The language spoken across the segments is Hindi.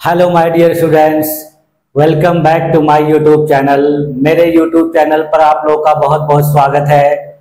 Hello my dear students, welcome back to my YouTube channel. मेरे यूट्यूब चैनल पर आप लोगों का बहुत बहुत स्वागत है।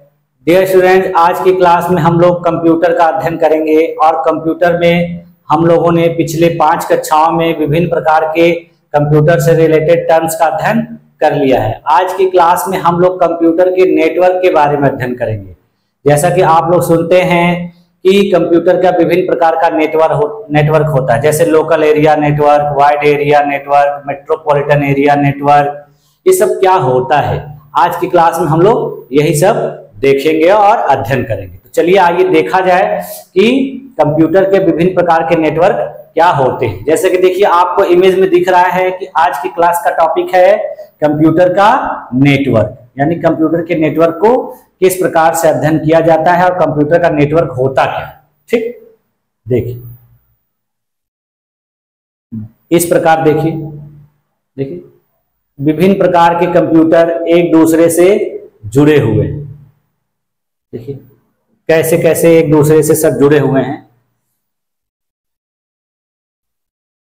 डियर स्टूडेंट्स, आज की क्लास में हम लोग कंप्यूटर का अध्ययन करेंगे और कंप्यूटर में हम लोगों ने पिछले 5 कक्षाओं में विभिन्न प्रकार के कंप्यूटर से रिलेटेड टर्म्स का अध्ययन कर लिया है। आज की क्लास में हम लोग कंप्यूटर के नेटवर्क के बारे में अध्ययन करेंगे। जैसा कि आप लोग सुनते हैं कि कंप्यूटर का विभिन्न प्रकार का नेटवर्क होता है, जैसे local area network, wide area network, metropolitan area network. ये सब क्या होता है, आज की क्लास में हम लोग यही सब देखेंगे और अध्ययन करेंगे। तो चलिए आइए देखा जाए कि कंप्यूटर के विभिन्न प्रकार के नेटवर्क क्या होते हैं। जैसे कि देखिए, आपको इमेज में दिख रहा है कि आज की क्लास का टॉपिक है कंप्यूटर का नेटवर्क, यानी कंप्यूटर के नेटवर्क को किस प्रकार से अध्ययन किया जाता है और कंप्यूटर का नेटवर्क होता क्या है। ठीक, देखिए इस प्रकार देखिए विभिन्न प्रकार के कंप्यूटर एक दूसरे से जुड़े हुए हैं। देखिए कैसे कैसे एक दूसरे से सब जुड़े हुए हैं।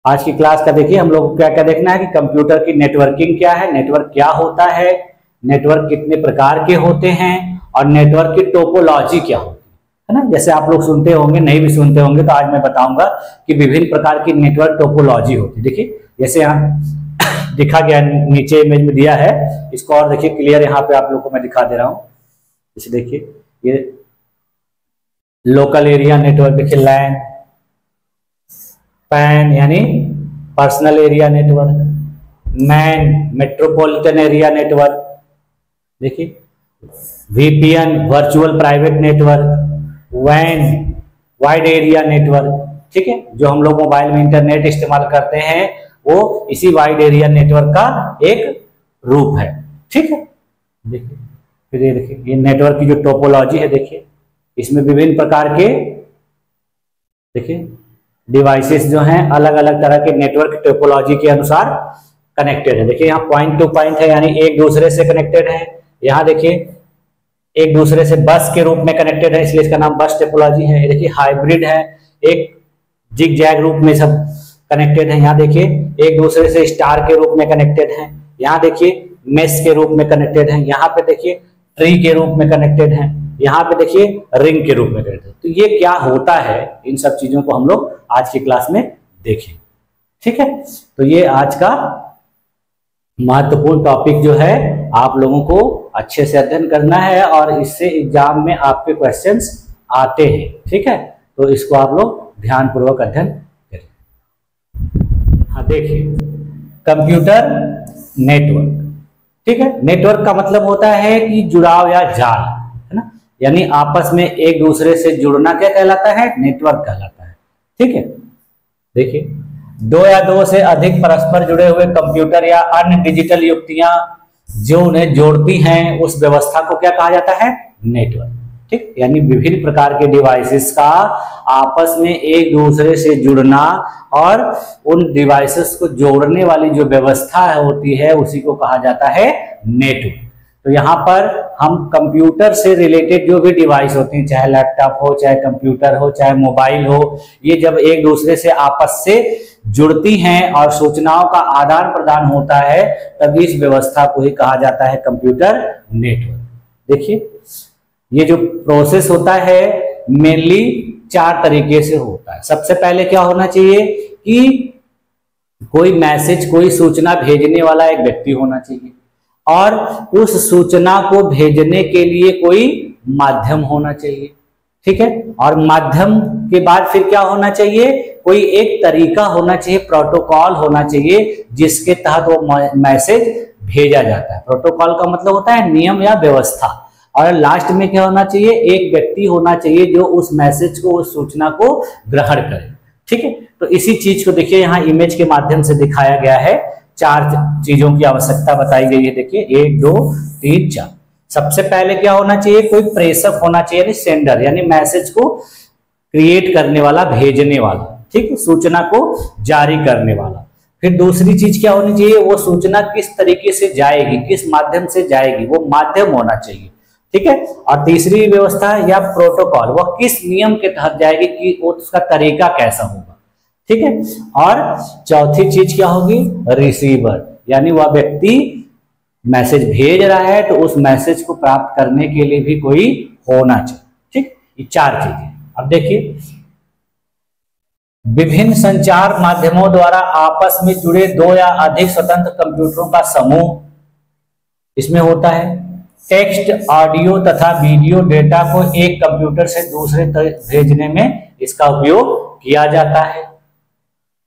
आज की क्लास का देखिए हम लोग क्या क्या देखना है कि कंप्यूटर की नेटवर्किंग क्या है, नेटवर्क क्या होता है, नेटवर्क कितने प्रकार के होते हैं और नेटवर्क की टोपोलॉजी क्या होती है ना। जैसे आप लोग सुनते होंगे, नहीं भी सुनते होंगे, तो आज मैं बताऊंगा कि विभिन्न प्रकार की नेटवर्क टोपोलॉजी होती है। देखिए जैसे यहाँ दिखा गया, नीचे इमेज में दिया है, इसको और देखिए क्लियर यहाँ पे आप लोग को मैं दिखा दे रहा हूँ। जैसे देखिए ये लोकल एरिया नेटवर्क, देखिए लैन, पैन यानी personal area network, MAN metropolitan area network, देखिए वीपीएन वर्चुअल प्राइवेट नेटवर्क, वैन वाइड एरिया नेटवर्क। ठीक है, जो हम लोग मोबाइल में इंटरनेट इस्तेमाल करते हैं वो इसी वाइड एरिया नेटवर्क का एक रूप है। ठीक है, देखिए फिर ये देखिए ये नेटवर्क की जो टोपोलॉजी है, देखिए इसमें विभिन्न प्रकार के देखिए डिवाइसेस जो हैं अलग अलग तरह के नेटवर्क टोपोलॉजी के अनुसार कनेक्टेड है। देखिए यहाँ पॉइंट टू पॉइंट है, यानी एक दूसरे से कनेक्टेड है। यहाँ देखिए एक दूसरे से बस के रूप में कनेक्टेड है, इसलिए इसका नाम बस टोपोलॉजी है। ये देखिए हाइब्रिड है, एक जिग जैग रूप में सब कनेक्टेड है। यहाँ देखिए एक दूसरे से स्टार के रूप में कनेक्टेड है। यहाँ देखिए मेश के रूप में कनेक्टेड है। यहाँ पे देखिए ट्री के रूप में कनेक्टेड है। यहाँ पे देखिए रिंग के रूप में कनेक्टेड है। तो ये क्या होता है, इन सब चीजों को हम लोग आज की क्लास में देखेंगे। ठीक है, तो ये आज का महत्वपूर्ण टॉपिक जो है आप लोगों को अच्छे से अध्ययन करना है और इससे एग्जाम में आपके क्वेश्चंस आते हैं। ठीक है, तो इसको आप लोग ध्यान पूर्वक अध्ययन करें। हाँ देखिए कंप्यूटर नेटवर्क। ठीक है, नेटवर्क का मतलब होता है कि जुड़ाव या जाल, है ना, यानी आपस में एक दूसरे से जुड़ना क्या कहलाता है, नेटवर्क कहलाता है। ठीक है, देखिए दो या दो से अधिक परस्पर जुड़े हुए कंप्यूटर या अन्य डिजिटल युक्तियां जो उन्हें जोड़ती हैं उस व्यवस्था को क्या कहा जाता है, नेटवर्क। ठीक, यानी विभिन्न प्रकार के डिवाइसेस का आपस में एक दूसरे से जुड़ना और उन डिवाइसेस को जोड़ने वाली जो व्यवस्था होती है उसी को कहा जाता है नेटवर्क। तो यहाँ पर हम कंप्यूटर से रिलेटेड जो भी डिवाइस होते हैं, चाहे लैपटॉप हो, चाहे कंप्यूटर हो, चाहे मोबाइल हो, ये जब एक दूसरे से आपस से जुड़ती हैं और सूचनाओं का आदान प्रदान होता है तब इस व्यवस्था को ही कहा जाता है कंप्यूटर नेटवर्क। देखिए ये जो प्रोसेस होता है मेनली 4 तरीके से होता है। सबसे पहले क्या होना चाहिए कि कोई मैसेज, कोई सूचना भेजने वाला एक व्यक्ति होना चाहिए और उस सूचना को भेजने के लिए कोई माध्यम होना चाहिए। ठीक है, और माध्यम के बाद फिर क्या होना चाहिए, कोई एक तरीका होना चाहिए, प्रोटोकॉल होना चाहिए जिसके तहत वो मैसेज भेजा जाता है। प्रोटोकॉल का मतलब होता है नियम या व्यवस्था। और लास्ट में क्या होना चाहिए, एक व्यक्ति होना चाहिए जो उस मैसेज को, उस सूचना को ग्रहण करे। ठीक है, तो इसी चीज को देखिए यहाँ इमेज के माध्यम से दिखाया गया है। 4 चीजों की आवश्यकता बताई गई है। देखिए 1 2 3 4। सबसे पहले क्या होना चाहिए, कोई प्रेषक होना चाहिए, यानी सेंडर, यानी मैसेज को क्रिएट करने वाला, भेजने वाला। ठीक है, सूचना को जारी करने वाला। फिर दूसरी चीज क्या होनी चाहिए, वो सूचना किस तरीके से जाएगी, किस माध्यम से जाएगी, वो माध्यम होना चाहिए। ठीक है, और तीसरी व्यवस्था या प्रोटोकॉल, वो किस नियम के तहत जाएगी, कि उसका तरीका कैसा होगा। ठीक है। और चौथी चीज क्या होगी, रिसीवर, यानी वह व्यक्ति मैसेज भेज रहा है तो उस मैसेज को प्राप्त करने के लिए भी कोई होना चाहिए। ठीक, ये 4 चीजें। अब देखिए, विभिन्न संचार माध्यमों द्वारा आपस में जुड़े 2 या अधिक स्वतंत्र कंप्यूटरों का समूह इसमें होता है। टेक्स्ट, ऑडियो तथा वीडियो डेटा को एक कंप्यूटर से दूसरे तक भेजने में इसका उपयोग किया जाता है।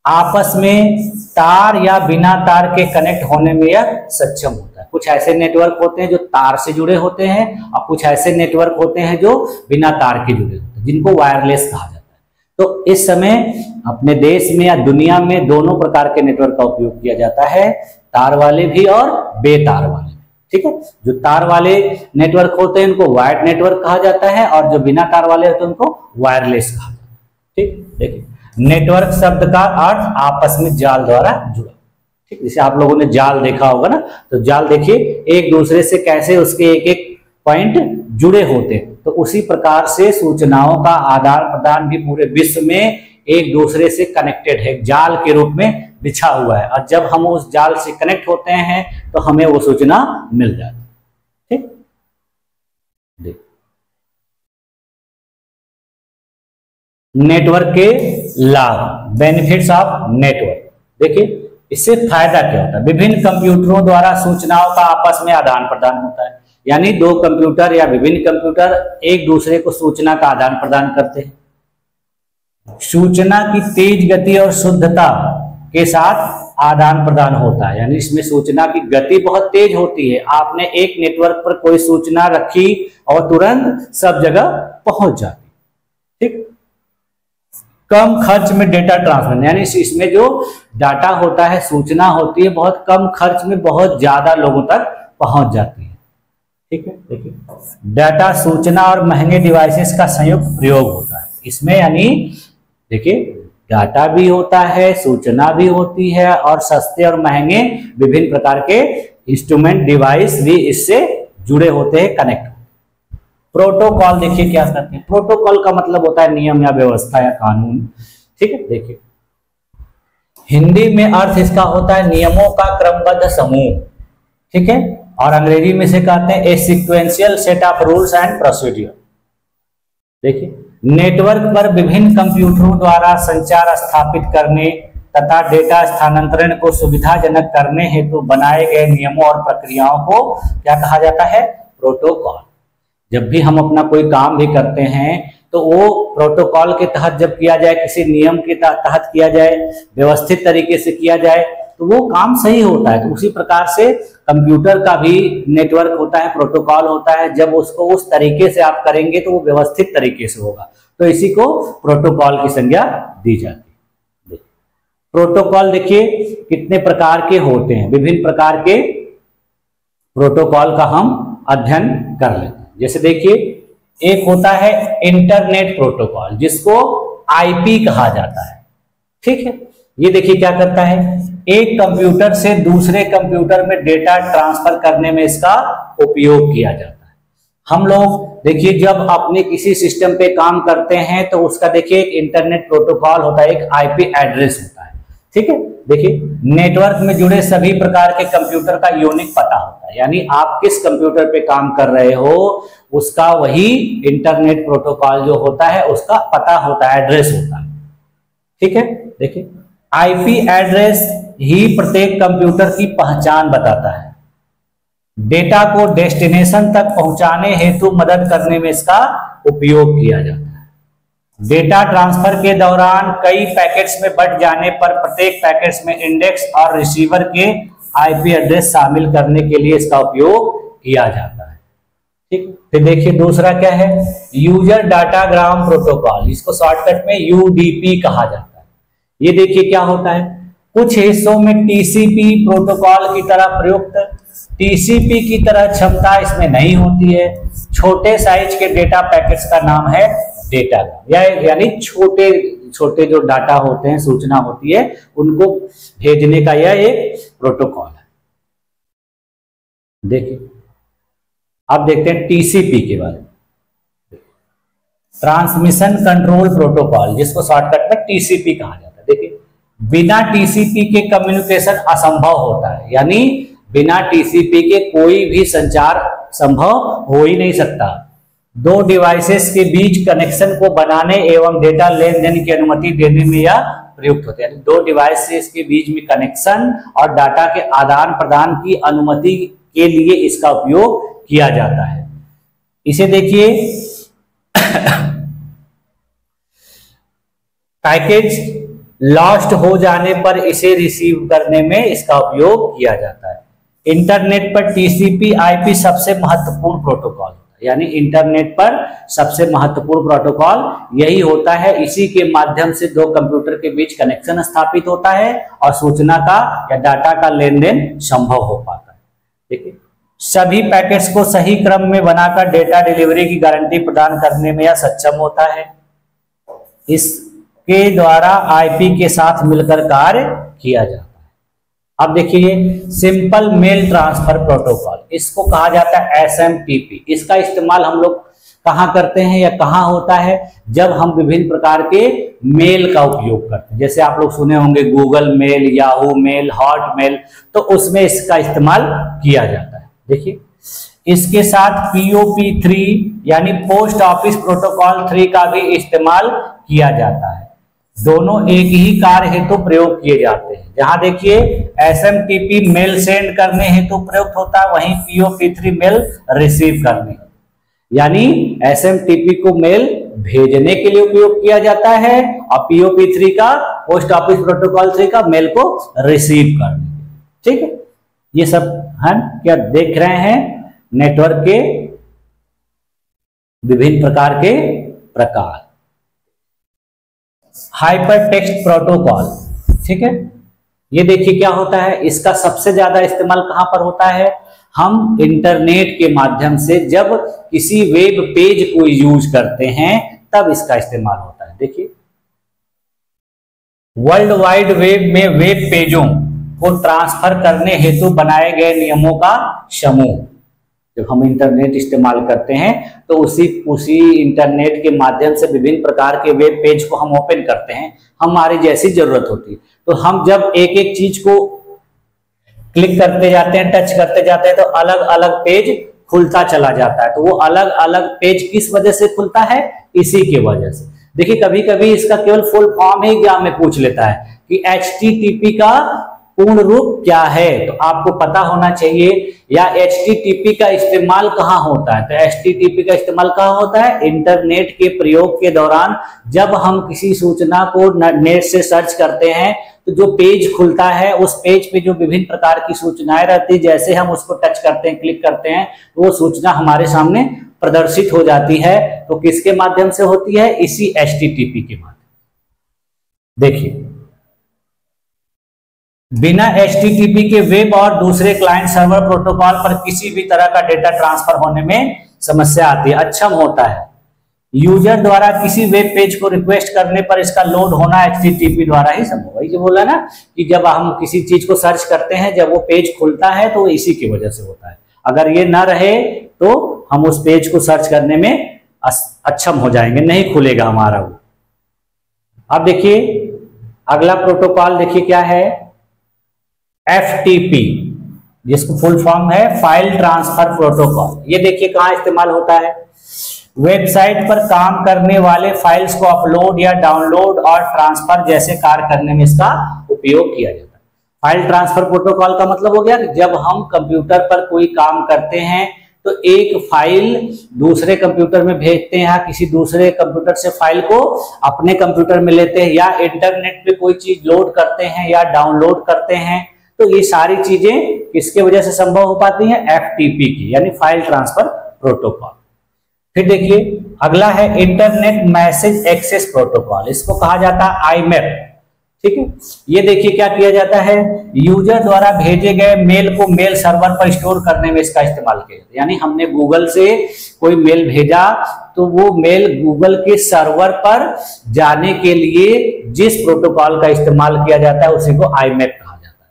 आपस में तार या बिना तार के कनेक्ट होने में यह सक्षम होता है। कुछ ऐसे नेटवर्क होते हैं जो तार से जुड़े होते हैं और कुछ ऐसे नेटवर्क होते हैं जो बिना तार के जुड़े होते हैं, जिनको वायरलेस कहा जाता है। तो इस समय अपने देश में या दुनिया में दोनों प्रकार के नेटवर्क का उपयोग किया जाता है, तार वाले भी और बेतार वाले भी। ठीक है, जो तार वाले नेटवर्क होते हैं उनको वायर्ड नेटवर्क कहा जाता है और जो बिना तार वाले होते हैं उनको वायरलेस कहा जाता है। ठीक, देखिए, नेटवर्क शब्द का अर्थ आपस में जाल द्वारा जुड़ा। ठीक, जैसे आप लोगों ने जाल देखा होगा ना, तो जाल देखिए एक दूसरे से कैसे उसके एक एक पॉइंट जुड़े होते हैं, तो उसी प्रकार से सूचनाओं का आदान प्रदान भी पूरे विश्व में एक दूसरे से कनेक्टेड है, जाल के रूप में बिछा हुआ है। और जब हम उस जाल से कनेक्ट होते हैं तो हमें वो सूचना मिल जाती है। ठीक, देख, नेटवर्क के लाभ, बेनिफिट्स ऑफ नेटवर्क। देखिए, इससे फायदा क्या होता है, विभिन्न कंप्यूटरों द्वारा सूचनाओं का आपस में आदान प्रदान होता है, यानी 2 कंप्यूटर या विभिन्न कंप्यूटर एक दूसरे को सूचना का आदान प्रदान करते हैं। सूचना की तेज गति और शुद्धता के साथ आदान प्रदान होता है, यानी इसमें सूचना की गति बहुत तेज होती है। आपने एक नेटवर्क पर कोई सूचना रखी और तुरंत सब जगह पहुंच जाती। ठीक, कम खर्च में डेटा ट्रांसफर, यानी इसमें जो डाटा होता है, सूचना होती है, बहुत कम खर्च में बहुत ज्यादा लोगों तक पहुंच जाती है। ठीक है, देखिए, डाटा, सूचना और महंगे डिवाइसेस का संयुक्त प्रयोग होता है इसमें, यानी देखिए डाटा भी होता है, सूचना भी होती है और सस्ते और महंगे विभिन्न प्रकार के इंस्ट्रूमेंट, डिवाइस भी इससे जुड़े होते हैं, कनेक्ट। प्रोटोकॉल देखिए क्या करते हैं, प्रोटोकॉल का मतलब होता है नियम या व्यवस्था या कानून। ठीक है, देखिए हिंदी में अर्थ इसका होता है नियमों का क्रमबद्ध समूह। ठीक है, और अंग्रेजी में से कहते हैं a sequential set of rules and procedure. देखिए, नेटवर्क पर विभिन्न कंप्यूटरों द्वारा संचार स्थापित करने तथा डेटा स्थानांतरण को सुविधाजनक करने हेतु बनाए गए नियमों और प्रक्रियाओं को क्या कहा जाता है, प्रोटोकॉल। जब भी हम अपना कोई काम भी करते हैं तो वो प्रोटोकॉल के तहत जब किया जाए, किसी नियम के तहत किया जाए, व्यवस्थित तरीके से किया जाए तो वो काम सही होता है। तो उसी प्रकार से कंप्यूटर का भी नेटवर्क होता है, प्रोटोकॉल होता है। जब उसको उस तरीके से आप करेंगे तो वो व्यवस्थित तरीके से होगा, तो इसी को प्रोटोकॉल की संज्ञा दी जाती है। प्रोटोकॉल देखिए कितने प्रकार के होते हैं, विभिन्न प्रकार के प्रोटोकॉल का हम अध्ययन कर लेते हैं। जैसे देखिए, एक होता है इंटरनेट प्रोटोकॉल, जिसको आईपी कहा जाता है। ठीक है, ये देखिए क्या करता है, एक कंप्यूटर से दूसरे कंप्यूटर में डेटा ट्रांसफर करने में इसका उपयोग किया जाता है। हम लोग देखिए जब अपने किसी सिस्टम पे काम करते हैं तो उसका देखिए एक इंटरनेट प्रोटोकॉल होता है, एक आईपी एड्रेस होता है। ठीक है, देखिए नेटवर्क में जुड़े सभी प्रकार के कंप्यूटर का यूनिक पता होता है, यानी आप किस कंप्यूटर पे काम कर रहे हो उसका वही इंटरनेट प्रोटोकॉल जो होता है उसका पता होता है, एड्रेस होता है। ठीक है, देखिए आईपी एड्रेस ही प्रत्येक कंप्यूटर की पहचान बताता है। डेटा को डेस्टिनेशन तक पहुंचाने हेतु मदद करने में इसका उपयोग किया जाता है। डेटा ट्रांसफर के दौरान कई पैकेट्स में बंट जाने पर प्रत्येक पैकेट्स में इंडेक्स और रिसीवर के आईपी एड्रेस शामिल करने के लिए इसका उपयोग किया जाता है। ठीक, फिर देखिए दूसरा क्या है, यूजर डाटाग्राम प्रोटोकॉल, इसको शॉर्टकट में यूडीपी कहा जाता है। ये देखिए क्या होता है, कुछ हिस्सों में टीसीपी प्रोटोकॉल की तरह प्रयुक्त टीसीपी की तरह क्षमता इसमें नहीं होती है। छोटे साइज के डेटा पैकेट्स का नाम है डेटाग्राम, यानी छोटे छोटे जो डाटा होते हैं, सूचना होती है, उनको भेजने का यह एक प्रोटोकॉल है। देखिए अब देखते हैं टीसीपी के बारे में, ट्रांसमिशन कंट्रोल प्रोटोकॉल, जिसको शॉर्टकट में टीसीपी कहा जाता है। देखिए बिना टीसीपी के कम्युनिकेशन असंभव होता है, यानी बिना टीसीपी के कोई भी संचार संभव हो ही नहीं सकता। दो डिवाइसेस के बीच कनेक्शन को बनाने एवं डेटा लेन देन की अनुमति देने में यह प्रयुक्त होता है। दो डिवाइसेस के बीच में कनेक्शन और डाटा के आदान प्रदान की अनुमति के लिए इसका उपयोग किया जाता है। इसे देखिए पैकेज लॉस्ट हो जाने पर इसे रिसीव करने में इसका उपयोग किया जाता है। इंटरनेट पर टीसीपी आईपी सबसे महत्वपूर्ण प्रोटोकॉल होता है, यानी इंटरनेट पर सबसे महत्वपूर्ण प्रोटोकॉल यही होता है। इसी के माध्यम से दो कंप्यूटर के बीच कनेक्शन स्थापित होता है और सूचना का या डाटा का लेन देन संभव हो पाता है। देखिए, सभी पैकेट्स को सही क्रम में बनाकर डेटा डिलीवरी की गारंटी प्रदान करने में यह सक्षम होता है। इसके द्वारा आईपी के साथ मिलकर कार्य किया जाता है। अब देखिए, सिंपल मेल ट्रांसफर प्रोटोकॉल, इसको कहा जाता है एसएमटीपी। इसका इस्तेमाल हम लोग कहाँ करते हैं या कहाँ होता है? जब हम विभिन्न प्रकार के मेल का उपयोग करते हैं, जैसे आप लोग सुने होंगे Google mail, Yahoo mail, Hotmail, तो उसमें इसका इस्तेमाल किया जाता है। देखिए, इसके साथ POP3 यानी पोस्ट ऑफिस प्रोटोकॉल 3 का भी इस्तेमाल किया जाता है। दोनों एक ही कार्य हेतु प्रयोग किए जाते हैं। जहां देखिए SMTP मेल सेंड करने हेतु प्रयुक्त होता है, वहीं POP3 मेल रिसीव करने, यानी SMTP को मेल भेजने के लिए उपयोग किया जाता है और POP3 का, पोस्ट ऑफिस प्रोटोकॉल 3 का, मेल को रिसीव करने। ठीक है, ये सब हम क्या देख रहे हैं? नेटवर्क के विभिन्न प्रकार के प्रकार। हाइपर टेक्स्ट प्रोटोकॉल, ठीक है, ये देखिए क्या होता है। इसका सबसे ज्यादा इस्तेमाल कहां पर होता है? हम इंटरनेट के माध्यम से जब किसी वेब पेज को यूज करते हैं तब इसका इस्तेमाल होता है। देखिए, वर्ल्ड वाइड वेब में वेब पेजों को ट्रांसफर करने हेतु बनाए गए नियमों का समूह। जब हम इंटरनेट इस्तेमाल करते हैं तो उसी इंटरनेट के माध्यम से विभिन्न प्रकार के वेब पेज को हम ओपन करते हैं, हमारी जैसी जरूरत होती है। तो हम जब एक एक चीज को क्लिक करते जाते हैं, टच करते जाते हैं, तो अलग अलग पेज खुलता चला जाता है। तो वो अलग अलग पेज किस वजह से खुलता है? इसी के वजह से। देखिए, कभी कभी इसका केवल फुल फॉर्म ही एग्जाम में पूछ लेता है कि HTTP का पूर्ण रूप क्या है, तो आपको पता होना चाहिए। या HTTP का इस्तेमाल कहाँ होता है? तो HTTP का इस्तेमाल कहाँ होता है? इंटरनेट के प्रयोग के दौरान जब हम किसी सूचना को नेट से सर्च करते हैं तो जो पेज खुलता है, उस पेज पे जो विभिन्न प्रकार की सूचनाएं रहती है, जैसे हम उसको टच करते हैं, क्लिक करते हैं, तो वो सूचना हमारे सामने प्रदर्शित हो जाती है। तो किसके माध्यम से होती है? इसी HTTP के माध्यम। देखिए, बिना HTTP के वेब और दूसरे क्लाइंट सर्वर प्रोटोकॉल पर किसी भी तरह का डेटा ट्रांसफर होने में समस्या आती है, अक्षम होता है। यूजर द्वारा किसी वेब पेज को रिक्वेस्ट करने पर इसका लोड होना HTTP द्वारा ही संभव है। ये बोला ना कि जब हम किसी चीज को सर्च करते हैं, जब वो पेज खुलता है तो इसी की वजह से होता है। अगर ये ना रहे तो हम उस पेज को सर्च करने में अक्षम हो जाएंगे, नहीं खुलेगा हमारा वो। अब देखिए, अगला प्रोटोकॉल देखिए क्या है? FTP, जिसको फुल फॉर्म है फाइल ट्रांसफर प्रोटोकॉल। ये देखिए कहाँ इस्तेमाल होता है? वेबसाइट पर काम करने वाले फाइल्स को अपलोड या डाउनलोड और ट्रांसफर जैसे कार्य करने में इसका उपयोग किया जाता है। फाइल ट्रांसफर प्रोटोकॉल का मतलब हो गया कि जब हम कंप्यूटर पर कोई काम करते हैं तो एक फाइल दूसरे कंप्यूटर में भेजते हैं, या किसी दूसरे कंप्यूटर से फाइल को अपने कंप्यूटर में लेते हैं, या इंटरनेट पे कोई चीज लोड करते हैं या डाउनलोड करते हैं, तो ये सारी चीजें किसके वजह से संभव हो पाती हैं? FTP की, यानी फाइल ट्रांसफर प्रोटोकॉल। फिर देखिए, अगला है इंटरनेट मैसेज एक्सेस प्रोटोकॉल, इसको कहा जाता है IMAP। ठीक है, ये देखिए क्या किया जाता है? यूजर द्वारा भेजे गए मेल को मेल सर्वर पर स्टोर करने में इसका इस्तेमाल किया जाता है। यानी हमने गूगल से कोई मेल भेजा तो वो मेल गूगल के सर्वर पर जाने के लिए जिस प्रोटोकॉल का इस्तेमाल किया जाता है उसी को IMAP कहा जाता है।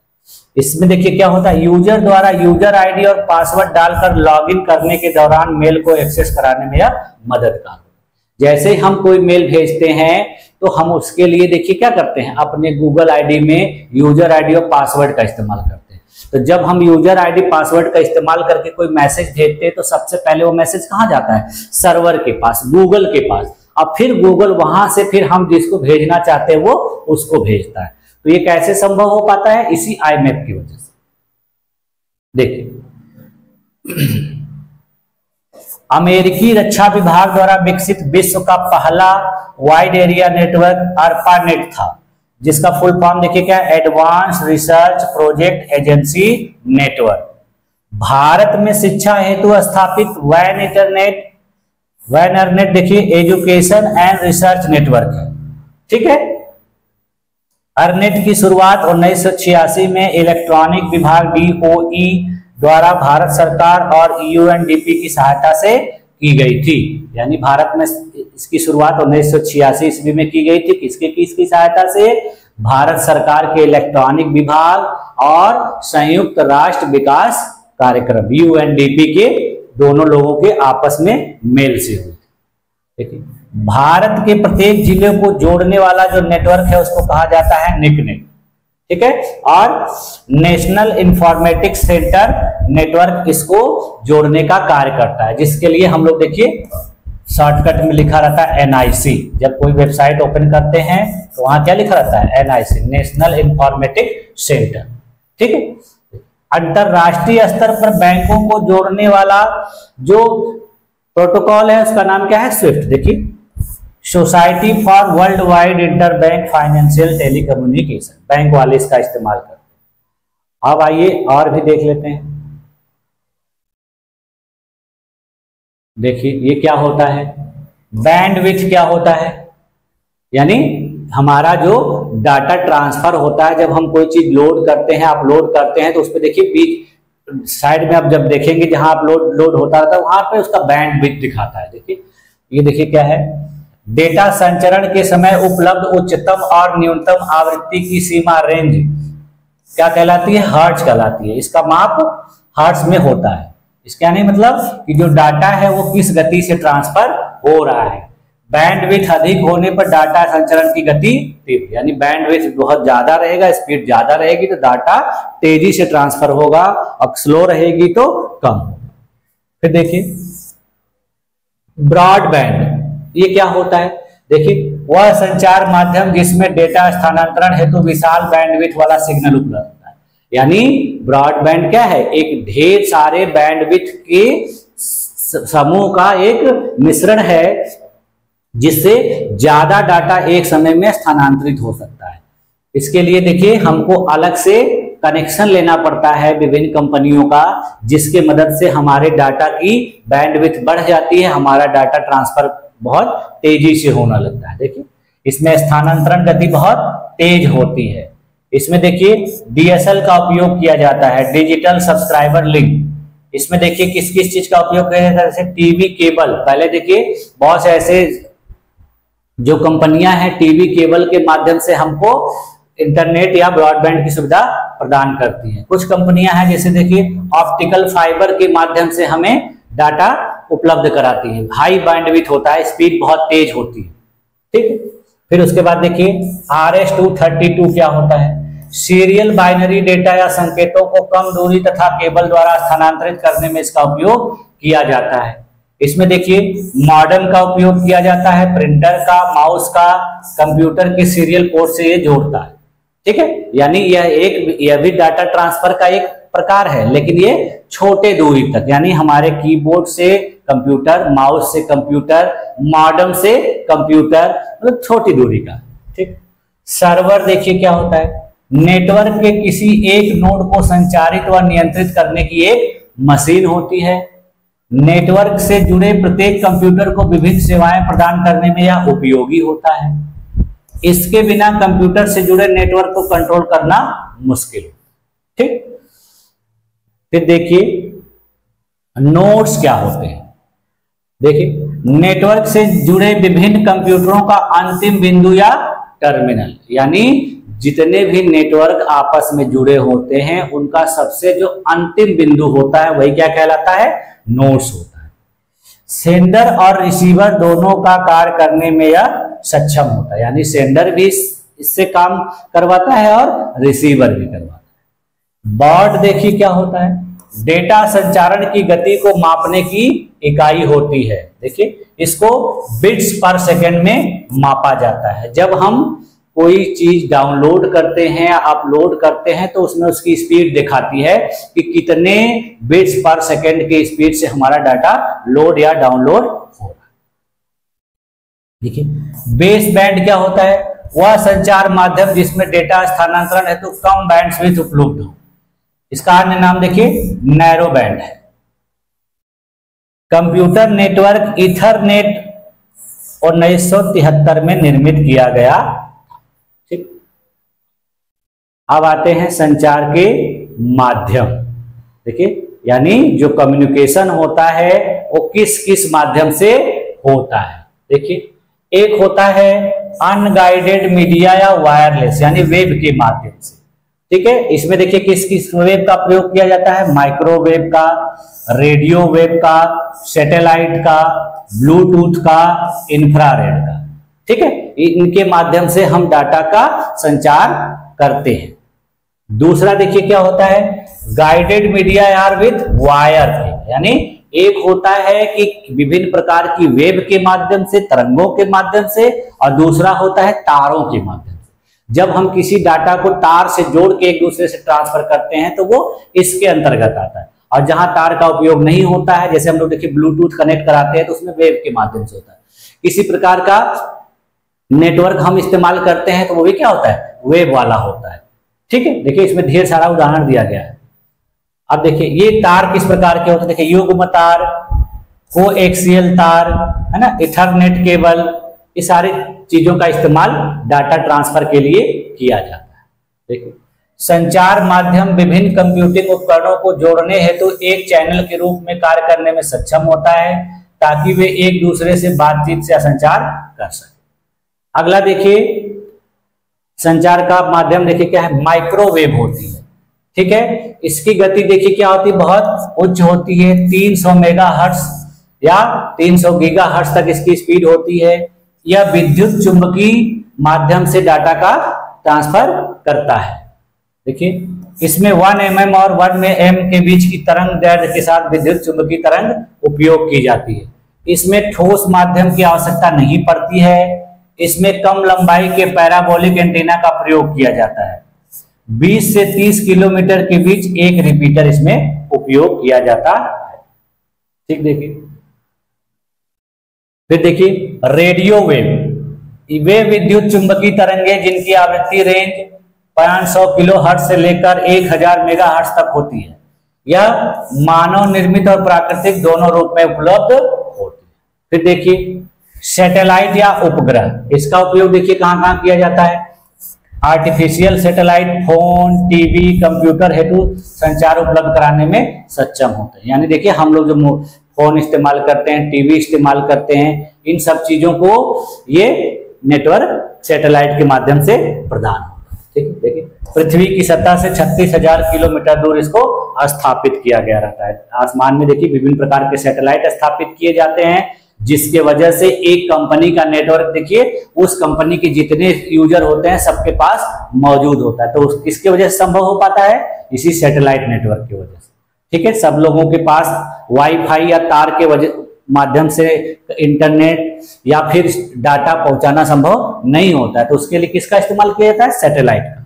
इसमें देखिए क्या होता है? यूजर द्वारा यूजर ID और पासवर्ड डालकर लॉगिन करने के दौरान मेल को एक्सेस कराने में यह मददगार होता है। जैसे ही हम कोई मेल भेजते हैं तो हम उसके लिए देखिए क्या करते हैं, अपने गूगल आईडी में यूजर आईडी और पासवर्ड का इस्तेमाल करते हैं। तो जब हम यूजर आईडी पासवर्ड का इस्तेमाल करके कोई मैसेज भेजते हैं तो सबसे पहले वो मैसेज कहाँ जाता है, सर्वर के पास, गूगल के पास। अब फिर गूगल वहां से फिर हम जिसको भेजना चाहते हैं वो उसको भेजता है। तो ये कैसे संभव हो पाता है, इसी IMAP की वजह से। देखिए अमेरिकी रक्षा विभाग द्वारा विकसित विश्व का पहला वाइड एरिया नेटवर्क ARPANET था, जिसका फुल फॉर्म देखिए क्या, advance research project agency network. Bharat में शिक्षा हेतु स्थापित वैनरनेट देखिए एजुकेशन एंड रिसर्च नेटवर्क है, ठीक है। अर्नेट की शुरुआत 1986 में इलेक्ट्रॉनिक विभाग DOE द्वारा भारत सरकार और UNDP की सहायता से की गई थी। यानी भारत में इसकी शुरुआत 1986 ईस्वी में की गई थी। किसकी सहायता से, भारत सरकार के इलेक्ट्रॉनिक विभाग और संयुक्त राष्ट्र विकास कार्यक्रम UNDP के दोनों लोगों के आपस में मेल से हुई। देखिए भारत के प्रत्येक जिले को जोड़ने वाला जो नेटवर्क है उसको कहा जाता है निकनेट, ठीक है। और नेशनल इंफॉर्मेटिक्स सेंटर नेटवर्क इसको जोड़ने का कार्य करता है, जिसके लिए हम लोग देखिए शॉर्टकट में लिखा रहता है NIC। जब कोई वेबसाइट ओपन करते हैं तो वहां क्या लिखा रहता है, NIC, नेशनल इंफॉर्मेटिक्स सेंटर, ठीक है। अंतरराष्ट्रीय स्तर पर बैंकों को जोड़ने वाला जो प्रोटोकॉल है उसका नाम क्या है, स्विफ्ट। देखिए society for world wide inter bank financial telecommunication, bank वाले इसका इस्तेमाल करते हैं। अब आइए और भी देख लेते हैं। देखिए ये क्या होता है, बैंडविड्थ क्या होता है, यानी हमारा जो डाटा ट्रांसफर होता है, जब हम कोई चीज लोड करते हैं, अपलोड करते हैं, तो उस पर देखिए बीच साइड में आप जब देखेंगे जहां अपलोड होता रहता है वहां पे उसका बैंडविड्थ दिखाता है। देखिए ये देखिए क्या है, डेटा संचरण के समय उपलब्ध उच्चतम और न्यूनतम आवृत्ति की सीमा रेंज क्या कहलाती है, हर्ट्ज कहलाती है। इसका माप हर्ट्ज में होता है। इसका नहीं मतलब कि जो डाटा है वो किस गति से ट्रांसफर हो रहा है। बैंडविड्थ अधिक होने पर डाटा संचरण की गति तीव्र, यानी बैंडविड्थ बहुत ज्यादा रहेगा, स्पीड ज्यादा रहेगी तो डाटा तेजी से ट्रांसफर होगा, और स्लो रहेगी तो कम होगा। फिर देखिए ब्रॉडबैंड, ये क्या होता है, देखिए वह संचार माध्यम जिसमें डेटा स्थानांतरण हेतु विशाल बैंडविड्थ वाला सिग्नल उपलब्ध होता है। यानी ब्रॉडबैंड क्या है, एक ढेर सारे बैंडविड्थ के समूह का एक मिश्रण है जिससे ज्यादा डाटा एक समय में स्थानांतरित हो सकता है। इसके लिए देखिए हमको अलग से कनेक्शन लेना पड़ता है विभिन्न कंपनियों का, जिसके मदद से हमारे डाटा की बैंडविड्थ बढ़ जाती है, हमारा डाटा ट्रांसफर बहुत तेजी से होने लगता है। देखिए इसमें स्थानांतरण गति बहुत तेज होती है। इसमें देखिए DSL का उपयोग किया जाता है, डिजिटल सब्सक्राइबर लिंक। इसमें देखिए किस किस चीज का उपयोग किया जाता है, जैसे टीवी केबल। पहले देखिए बहुत से ऐसे जो कंपनियां हैं टीवी केबल के माध्यम से हमको इंटरनेट या ब्रॉडबैंड की सुविधा प्रदान करती हैं। कुछ कंपनियां हैं जैसे देखिए ऑप्टिकल फाइबर के माध्यम से हमें डाटा उपलब्ध कराती है, हाई बैंडविड्थ होता है, स्पीड बहुत तेज होती है, ठीक। फिर उसके बाद देखिए RS-232 क्या होता है, सीरियल बाइनरी डेटा या संकेतों को कम दूरी तथा केबल द्वारा स्थानांतरित करने में इसका उपयोग किया जाता है। इसमें देखिए मॉडेम का उपयोग किया जाता है, प्रिंटर का, माउस का, कंप्यूटर के सीरियल पोर्ट से ये जोड़ता है, ठीक है। यानी यह भी डाटा ट्रांसफर का एक प्रकार है, लेकिन ये छोटे दूरी तक, यानी हमारे कीबोर्ड से कंप्यूटर, माउस से कंप्यूटर, मॉडेम से कंप्यूटर, मतलब छोटी दूरी का, ठीक। सर्वर देखिए क्या होता है, नेटवर्क के किसी एक नोड को संचारित व नियंत्रित करने की एक मशीन होती है। नेटवर्क से जुड़े प्रत्येक कंप्यूटर को विभिन्न सेवाएं प्रदान करने में यह उपयोगी होता है। इसके बिना कंप्यूटर से जुड़े नेटवर्क को कंट्रोल करना मुश्किल है, ठीक। फिर देखिए नोड्स क्या होते हैं, देखिए नेटवर्क से जुड़े विभिन्न कंप्यूटरों का अंतिम बिंदु या टर्मिनल, यानी जितने भी नेटवर्क आपस में जुड़े होते हैं उनका सबसे जो अंतिम बिंदु होता है वही क्या कहलाता है, नोड्स होता है। सेंडर और रिसीवर दोनों का कार्य करने में यह सक्षम होता है, यानी सेंडर भी इससे काम करवाता है और रिसीवर भी करवाता है। बॉड देखिए क्या होता है, डेटा संचारण की गति को मापने की इकाई होती है। देखिए इसको बिट्स पर सेकंड में मापा जाता है। जब हम कोई चीज डाउनलोड करते हैं या अपलोड करते हैं तो उसमें उसकी स्पीड दिखाती है कि कितने बिट्स पर सेकंड की स्पीड से हमारा डाटा लोड या डाउनलोड हो रहा है। देखिए बेस बैंड क्या होता है, वह संचार माध्यम जिसमें डेटा स्थानांतरण हेतु तो कम बैंडविड्थ उपलब्ध हो। इसका अन्य नाम देखिए नैरो बैंड है। कंप्यूटर नेटवर्क ईथरनेट 1973 में निर्मित किया गया। ठीक, अब आते हैं संचार के माध्यम। देखिए यानी जो कम्युनिकेशन होता है वो किस किस माध्यम से होता है। देखिए एक होता है अनगाइडेड मीडिया या वायरलेस यानी वेब के माध्यम से। ठीक है, इसमें देखिए किस किस वेब का प्रयोग किया जाता है, माइक्रोवेव का, रेडियो वेव का, सैटेलाइट का, ब्लूटूथ का, इंफ्रारेड का। ठीक है, इनके माध्यम से हम डाटा का संचार करते हैं। दूसरा देखिए क्या होता है, गाइडेड मीडिया यार विद वायर, यानी एक होता है कि विभिन्न प्रकार की वेब के माध्यम से, तरंगों के माध्यम से, और दूसरा होता है तारों के माध्यम से। जब हम किसी डाटा को तार से जोड़ के एक दूसरे से ट्रांसफर करते हैं तो वो इसके अंतर्गत आता है। और जहां तार का उपयोग नहीं होता है, जैसे हम लोग देखिए ब्लूटूथ कनेक्ट कराते हैं तो उसमें वेब के माध्यम से होता है। किसी प्रकार का नेटवर्क हम इस्तेमाल करते हैं तो वो भी क्या होता है, वेब वाला होता है। ठीक है, देखिए इसमें ढेर सारा उदाहरण दिया गया है। अब देखिए ये तार किस प्रकार के होते हैं, देखिए युग्म तार, कोएक्सियल तार, है ना, इथरनेट केबल, ये सारी चीजों का इस्तेमाल डाटा ट्रांसफर के लिए किया जाता है। देखिए संचार माध्यम विभिन्न कंप्यूटिंग उपकरणों को जोड़ने हेतु एक चैनल के रूप में कार्य करने में सक्षम होता है ताकि वे एक दूसरे से बातचीत से संचार कर सके। अगला देखिए संचार का माध्यम देखिए क्या है, माइक्रोवेव होती है। ठीक है, इसकी गति देखिए क्या होती है, बहुत उच्च होती है, 300 मेगाहर्ट्ज या 300 गीगाहर्ट्ज तक इसकी स्पीड होती है। यह विद्युत चुंबकीय माध्यम से डाटा का ट्रांसफर करता है। देखिए इसमें 1 mm और 1 m के बीच की तरंग दैर्ध्य के साथ विद्युत चुंबकीय तरंग उपयोग की जाती है। इसमें ठोस माध्यम की आवश्यकता नहीं पड़ती है। इसमें कम लंबाई के पैराबोलिक एंटीना का प्रयोग किया जाता है। 20 से 30 किलोमीटर के बीच एक रिपीटर इसमें उपयोग किया जाता है। ठीक, देखिए फिर देखिए रेडियो वेव, वे विद्युत चुंबकीय तरंगे जिनकी आवृत्ति रेंज 500 किलोहर्ट्ज से लेकर 1000 मेगाहर्ट्ज तक होती है। यह मानव निर्मित और प्राकृतिक दोनों रूप में उपलब्ध होती है। फिर देखिए सैटेलाइट या उपग्रह, इसका उपयोग देखिए कहां कहां किया जाता है, artificial satellite phone, TV, computer हेतु संचार उपलब्ध कराने में सक्षम होते हैं। यानी देखिए हम लोग जो फोन इस्तेमाल करते हैं, टीवी इस्तेमाल करते हैं, इन सब चीजों को ये नेटवर्क सैटेलाइट के माध्यम से प्रदान होता है। ठीक है, देखिए पृथ्वी की सतह से 36,000 किलोमीटर दूर इसको स्थापित किया गया रहता है। आसमान में देखिए विभिन्न प्रकार के सैटेलाइट स्थापित किए जाते हैं, जिसके वजह से एक कंपनी का नेटवर्क देखिए उस कंपनी के जितने यूजर होते हैं सबके पास मौजूद होता है। तो किसकी वजह से संभव हो पाता है, इसी सैटेलाइट नेटवर्क की वजह से। ठीक है, सब लोगों के पास वाईफाई या तार के वजह माध्यम से इंटरनेट या फिर डाटा पहुंचाना संभव नहीं होता है, तो उसके लिए किसका इस्तेमाल किया जाता है, सैटेलाइट का।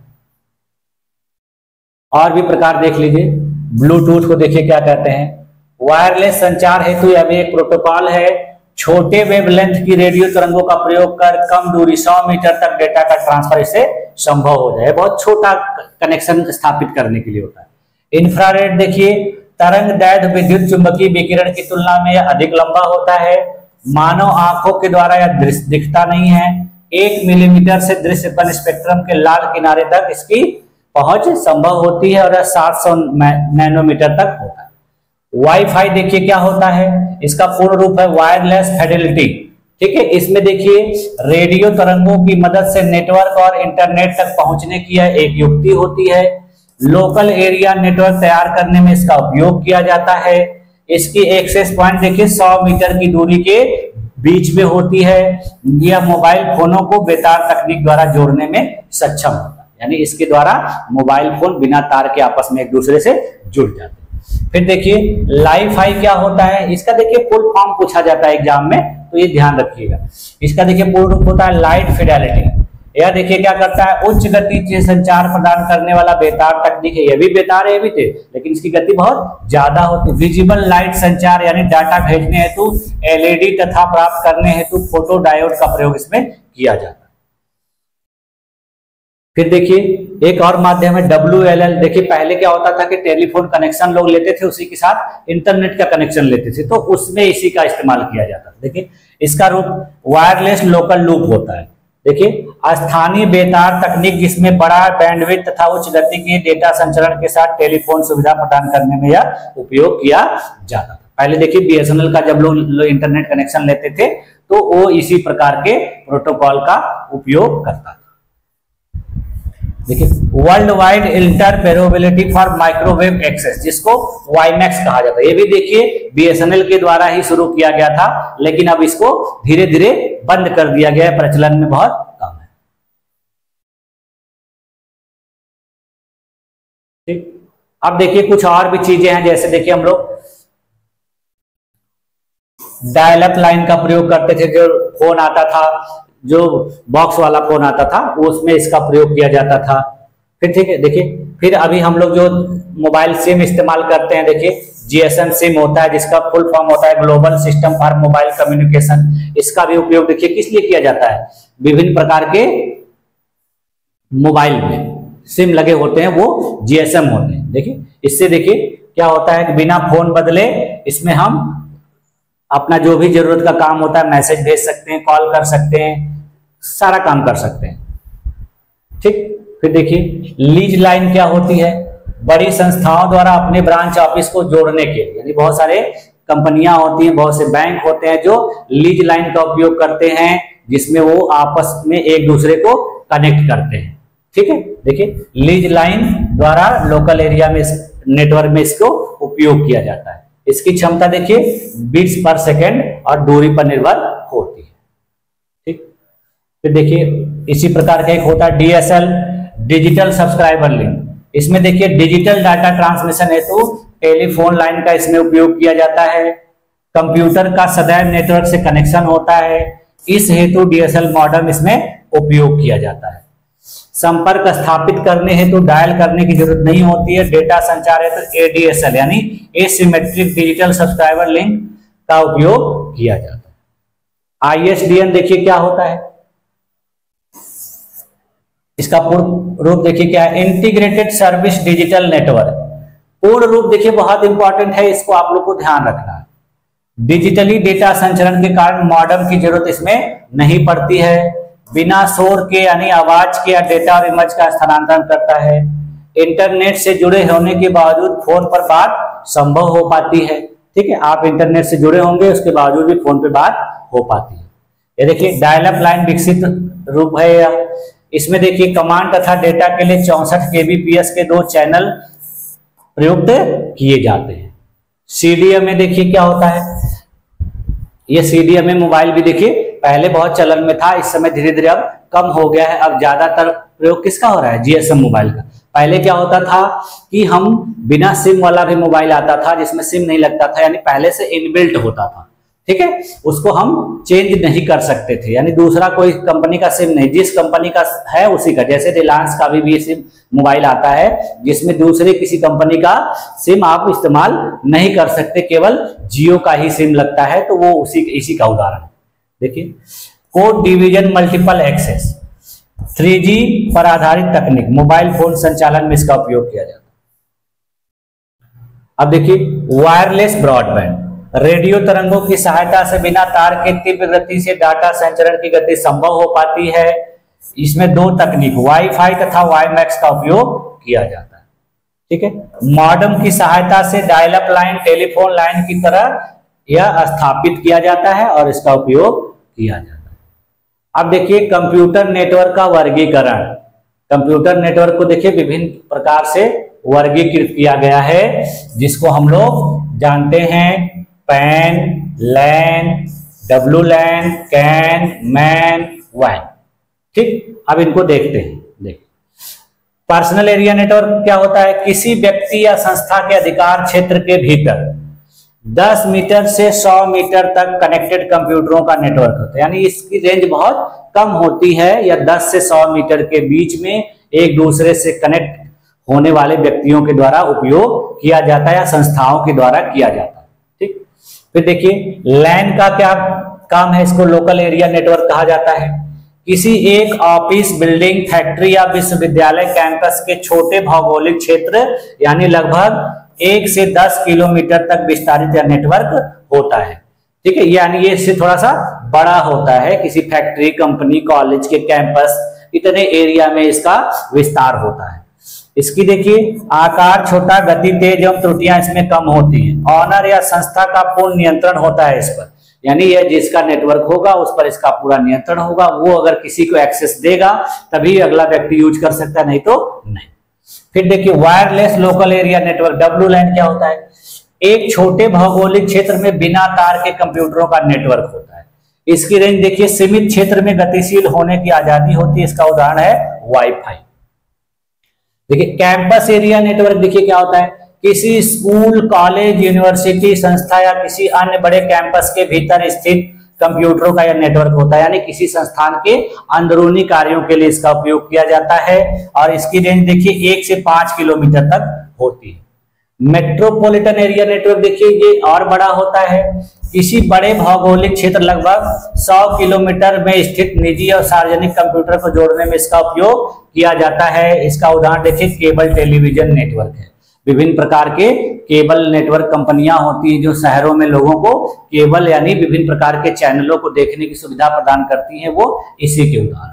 और भी प्रकार देख लीजिए, ब्लूटूथ को देखिए क्या कहते हैं, वायरलेस संचार हेतु यह भी एक प्रोटोकॉल है। छोटे वेवलेंथ की रेडियो तरंगों का प्रयोग कर कम दूरी 100 मीटर तक डेटा का ट्रांसफर इससे संभव हो जाए। बहुत छोटा कनेक्शन स्थापित करने के लिए होता है। इंफ्रारेड देखिए, तरंग दैर्ध्य विद्युत चुंबकीय विकिरण की तुलना में अधिक लंबा होता है। मानव आंखों के द्वारा यह दिखता नहीं है। 1 मिलीमीटर से दृश्यपन स्पेक्ट्रम के लाल किनारे तक इसकी पहुंच संभव होती है और 700 नैनोमीटर तक होता है। वाईफाई देखिए क्या होता है, इसका पूर्ण रूप है वायरलेस फिडेलिटी। ठीक है, इसमें देखिए रेडियो तरंगों की मदद से नेटवर्क और इंटरनेट तक पहुंचने की यह एक युक्ति होती है। लोकल एरिया नेटवर्क तैयार करने में इसका उपयोग किया जाता है। इसकी एक्सेस पॉइंट देखिए 100 मीटर की दूरी के बीच में होती है। यह मोबाइल फोनों को बेतार तकनीक द्वारा जोड़ने में सक्षम होता है, यानी इसके द्वारा मोबाइल फोन बिना तार के आपस में एक दूसरे से जुड़ जाते हैं। फिर देखिए लाइफ फाई क्या होता है, इसका देखिए फुल फॉर्म पूछा जाता है एग्जाम में, तो ये ध्यान रखिएगा। इसका देखिए पूर्ण रूप होता है लाइट फिडेलिटी। यह देखिए क्या करता है, उच्च गति से संचार प्रदान करने वाला बेतार तकनीक है। ये भी बेतार है, ये भी थे, लेकिन इसकी गति बहुत ज्यादा होती है। विजिबल लाइट संचार यानी डाटा भेजने हेतु एलईडी तथा प्राप्त करने हेतु फोटो डायोड का प्रयोग इसमें किया जाता है। फिर देखिए एक और माध्यम है WLL। देखिए पहले क्या होता था कि टेलीफोन कनेक्शन लोग लेते थे, उसी के साथ इंटरनेट का कनेक्शन लेते थे, तो उसमें इसी का इस्तेमाल किया जाता था। देखिए इसका रूप वायरलेस लोकल लूप होता है। देखिए स्थानीय बेतार तकनीक जिसमें बड़ा बैंडविड्थ तथा उच्च गति के डेटा संचरण के साथ टेलीफोन सुविधा प्रदान करने में यह उपयोग किया जाता था। पहले देखिए BSNL का जब लोग इंटरनेट कनेक्शन लेते थे तो वो इसी प्रकार के प्रोटोकॉल का उपयोग करता था। देखिए world wide interoperability for microwave access, जिसको वाईमैक्स कहा जाता है, ये भी देखिए BSNL के द्वारा ही शुरू किया गया था, लेकिन अब इसको धीरे धीरे बंद कर दिया गया है, प्रचलन में बहुत कम है। ठीक, अब देखिए कुछ और भी चीजें हैं, जैसे देखिए हम लोग डायल अप लाइन का प्रयोग करते थे। जो फोन आता था, जो बॉक्स वाला फोन आता था, उसमें इसका प्रयोग किया जाता था। फिर ठीक है, देखिए फिर अभी हम लोग जो मोबाइल सिम इस्तेमाल करते हैं, देखिए GSM सिम होता है, जिसका फुल फॉर्म होता है global system for mobile communication. इसका भी उपयोग देखिए किस लिए किया जाता है, विभिन्न प्रकार के मोबाइल में सिम लगे होते हैं, वो GSM होते हैं। देखिए इससे देखिए क्या होता है कि बिना फोन बदले इसमें हम अपना जो भी जरूरत का काम होता है, मैसेज भेज सकते हैं, कॉल कर सकते हैं, सारा काम कर सकते हैं। ठीक, फिर देखिए लीज लाइन क्या होती है, बड़ी संस्थाओं द्वारा अपने ब्रांच ऑफिस को जोड़ने के लिए, यानी बहुत सारे कंपनियां होती हैं, बहुत से बैंक होते हैं जो लीज लाइन का उपयोग करते हैं, जिसमें वो आपस में एक दूसरे को कनेक्ट करते हैं। ठीक है, देखिए लीज लाइन द्वारा लोकल एरिया में नेटवर्क में इसको उपयोग किया जाता है। इसकी क्षमता देखिए बिट्स पर सेकेंड और दूरी पर निर्भर होती है। ठीक, फिर देखिए इसी प्रकार का एक होता है DSL, डिजिटल सब्सक्राइबर लिंक। इसमें देखिए डिजिटल डाटा ट्रांसमिशन हेतु टेलीफोन लाइन का इसमें उपयोग किया जाता है। कंप्यूटर का सदैव नेटवर्क से कनेक्शन होता है, इस हेतु DSL मॉडेम इसमें उपयोग किया जाता है। संपर्क स्थापित करने हेतु डायल करने की जरूरत नहीं होती है। डेटा संचार हेतु ADSL यानी एसिमेट्रिक डिजिटल सब्सक्राइबर लिंक का उपयोग किया जाता है। ISDN देखिए क्या होता है, इसका पूर्ण रूप देखिए क्या है, इंटीग्रेटेड सर्विस डिजिटल नेटवर्क। पूर्ण रूप देखिए बहुत इंपॉर्टेंट है, इसको आप लोग को ध्यान रखना है। डिजिटली डेटा संचरण के कारण मॉडेम की जरूरत इसमें नहीं पड़ती है। बिना शोर के यानी आवाज के या डेटा और इमेज का स्थानांतरण करता है। इंटरनेट से जुड़े होने के बावजूद फोन पर बात संभव हो पाती है। ठीक है, आप इंटरनेट से जुड़े होंगे, उसके बावजूद भी फोन पे बात हो पाती है। ये देखिए डायल अप लाइन विकसित रूप है। इसमें देखिए कमांड तथा डेटा के लिए 64 kbps के 2 चैनल प्रयुक्त किए जाते हैं। CDMA देखिए क्या होता है, ये CDMA मोबाइल भी देखिए पहले बहुत चलन में था, इस समय धीरे धीरे अब कम हो गया है। अब ज्यादातर प्रयोग किसका हो रहा है, GSM मोबाइल का। पहले क्या होता था कि हम बिना सिम वाला भी मोबाइल आता था, जिसमें सिम नहीं लगता था, यानी पहले से इनबिल्ट होता था। ठीक है, उसको हम चेंज नहीं कर सकते थे, यानी दूसरा कोई कंपनी का सिम नहीं, जिस कंपनी का है उसी का। जैसे रिलायंस का भी सिम मोबाइल आता है, जिसमें दूसरे किसी कंपनी का सिम आप इस्तेमाल नहीं कर सकते, केवल जियो का ही सिम लगता है, तो वो इसी का उदाहरण है। देखिए code division multiple access 3G पर आधारित तकनीक मोबाइल फोन संचालन में इसका उपयोग किया जाता है। अब देखिए वायरलेस ब्रॉडबैंड, रेडियो तरंगों की सहायता से बिना तार के तीव्र गति से डाटा संचरण की गति संभव हो पाती है। इसमें 2 तकनीक वाईफाई तथा वाईमैक्स का उपयोग किया जाता है। ठीक है, मॉडेम की सहायता से dial up line telephone line की तरह यह स्थापित किया जाता है और इसका उपयोग किया जाता है। अब देखिए कंप्यूटर नेटवर्क का वर्गीकरण। कंप्यूटर नेटवर्क को देखिए विभिन्न प्रकार से वर्गीकृत किया गया है, जिसको हम लोग जानते हैं PAN, LAN, W LAN, CAN, MAN, वैन। ठीक, अब इनको देखते हैं। देख, पर्सनल एरिया नेटवर्क क्या होता है? किसी व्यक्ति या संस्था के अधिकार क्षेत्र के भीतर 10 मीटर से 100 मीटर तक कनेक्टेड कंप्यूटरों का नेटवर्क होता है। यानी इसकी रेंज बहुत कम होती है, या 10 से 100 मीटर के बीच में एक दूसरे से कनेक्ट होने वाले व्यक्तियों के द्वारा उपयोग किया जाता है या संस्थाओं के द्वारा किया जाता है। ठीक, फिर देखिए लैन का क्या काम है? इसको लोकल एरिया नेटवर्क कहा जाता है। किसी एक ऑफिस, बिल्डिंग, फैक्ट्री या विश्वविद्यालय कैंपस के छोटे भौगोलिक क्षेत्र यानी लगभग 1 से 10 किलोमीटर तक विस्तारित यह नेटवर्क होता है। ठीक है, यानी ये इससे थोड़ा सा बड़ा होता है। किसी फैक्ट्री, कंपनी, कॉलेज के कैंपस, इतने एरिया में इसका विस्तार होता है। इसकी देखिए आकार छोटा, गति तेज एवं त्रुटियां इसमें कम होती हैं। ऑनर या संस्था का पूर्ण नियंत्रण होता है इस पर, यानी यह जिसका नेटवर्क होगा उस पर इसका पूरा नियंत्रण होगा। वो अगर किसी को एक्सेस देगा तभी अगला व्यक्ति यूज कर सकता है, नहीं तो नहीं। फिर देखिए wireless local area network, W LAN क्या होता है? एक छोटे भौगोलिक क्षेत्र में बिना तार के कंप्यूटरों का नेटवर्क होता है। इसकी रेंज देखिए सीमित क्षेत्र में गतिशील होने की आजादी होती है। इसका उदाहरण है वाईफाई। देखिए कैंपस एरिया नेटवर्क देखिए क्या होता है? किसी स्कूल, कॉलेज, यूनिवर्सिटी, संस्था या किसी अन्य बड़े कैंपस के भीतर स्थित कंप्यूटरों का यह नेटवर्क होता है। यानी किसी संस्थान के अंदरूनी कार्यों के लिए इसका उपयोग किया जाता है, और इसकी रेंज देखिए 1 से 5 किलोमीटर तक होती है। मेट्रोपॉलिटन एरिया नेटवर्क देखिए ये और बड़ा होता है। किसी बड़े भौगोलिक क्षेत्र लगभग 100 किलोमीटर में स्थित निजी और सार्वजनिक कंप्यूटर को जोड़ने में इसका उपयोग किया जाता है। इसका उदाहरण देखिए केबल टेलीविजन नेटवर्क है। विभिन्न प्रकार के केबल नेटवर्क कंपनियां होती हैं जो शहरों में लोगों को केबल यानी विभिन्न प्रकार के चैनलों को देखने की सुविधा प्रदान करती हैं, वो इसी के उदाहरण।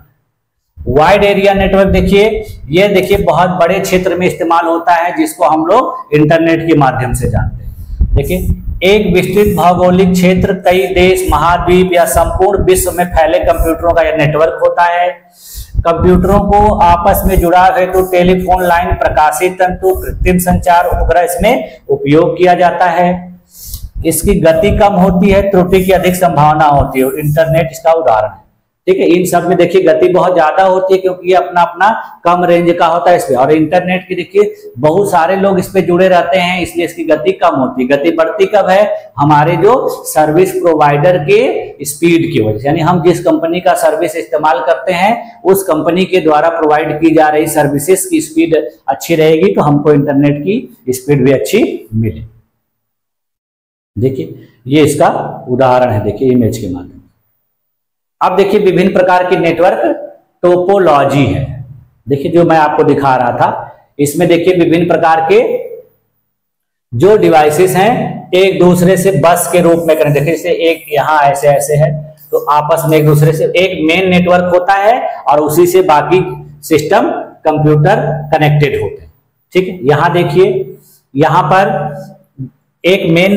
वाइड एरिया नेटवर्क देखिए, ये देखिए बहुत बड़े क्षेत्र में इस्तेमाल होता है, जिसको हम लोग इंटरनेट के माध्यम से जानते हैं। देखिए एक विस्तृत भौगोलिक क्षेत्र, कई देश, महाद्वीप या संपूर्ण विश्व में फैले कंप्यूटरों का यह नेटवर्क होता है। कंप्यूटरों को आपस में जुड़ाव हेतु टेलीफोन लाइन, प्रकाशित तंतु, कृत्रिम संचार उपग्रह इसमें उपयोग किया जाता है। इसकी गति कम होती है, त्रुटि की अधिक संभावना होती है, और इंटरनेट इसका उदाहरण है। ठीक है, इन सब में देखिए गति बहुत ज्यादा होती है क्योंकि ये अपना अपना कम रेंज का होता है इस पे, और इंटरनेट की देखिए बहुत सारे लोग इस पे जुड़े रहते हैं, इसलिए इसकी गति कम होती है। गति बढ़ती कब है? हमारे जो सर्विस प्रोवाइडर के स्पीड की वजह से, यानी हम जिस कंपनी का सर्विस इस्तेमाल करते हैं उस कंपनी के द्वारा प्रोवाइड की जा रही सर्विसेज की स्पीड अच्छी रहेगी तो हमको इंटरनेट की स्पीड भी अच्छी मिले। देखिए ये इसका उदाहरण है, देखिए इमेज के माध्यम। अब देखिए विभिन्न प्रकार की नेटवर्क टोपोलॉजी है। देखिए जो मैं आपको दिखा रहा था, इसमें देखिए विभिन्न प्रकार के जो डिवाइसेस हैं एक दूसरे से बस के रूप में करें। देखिए जैसे एक यहाँ ऐसे ऐसे है, तो आपस में एक दूसरे से एक मेन नेटवर्क होता है और उसी से बाकी सिस्टम कंप्यूटर कनेक्टेड होते हैं। ठीक है, यहाँ देखिए यहाँ पर एक मेन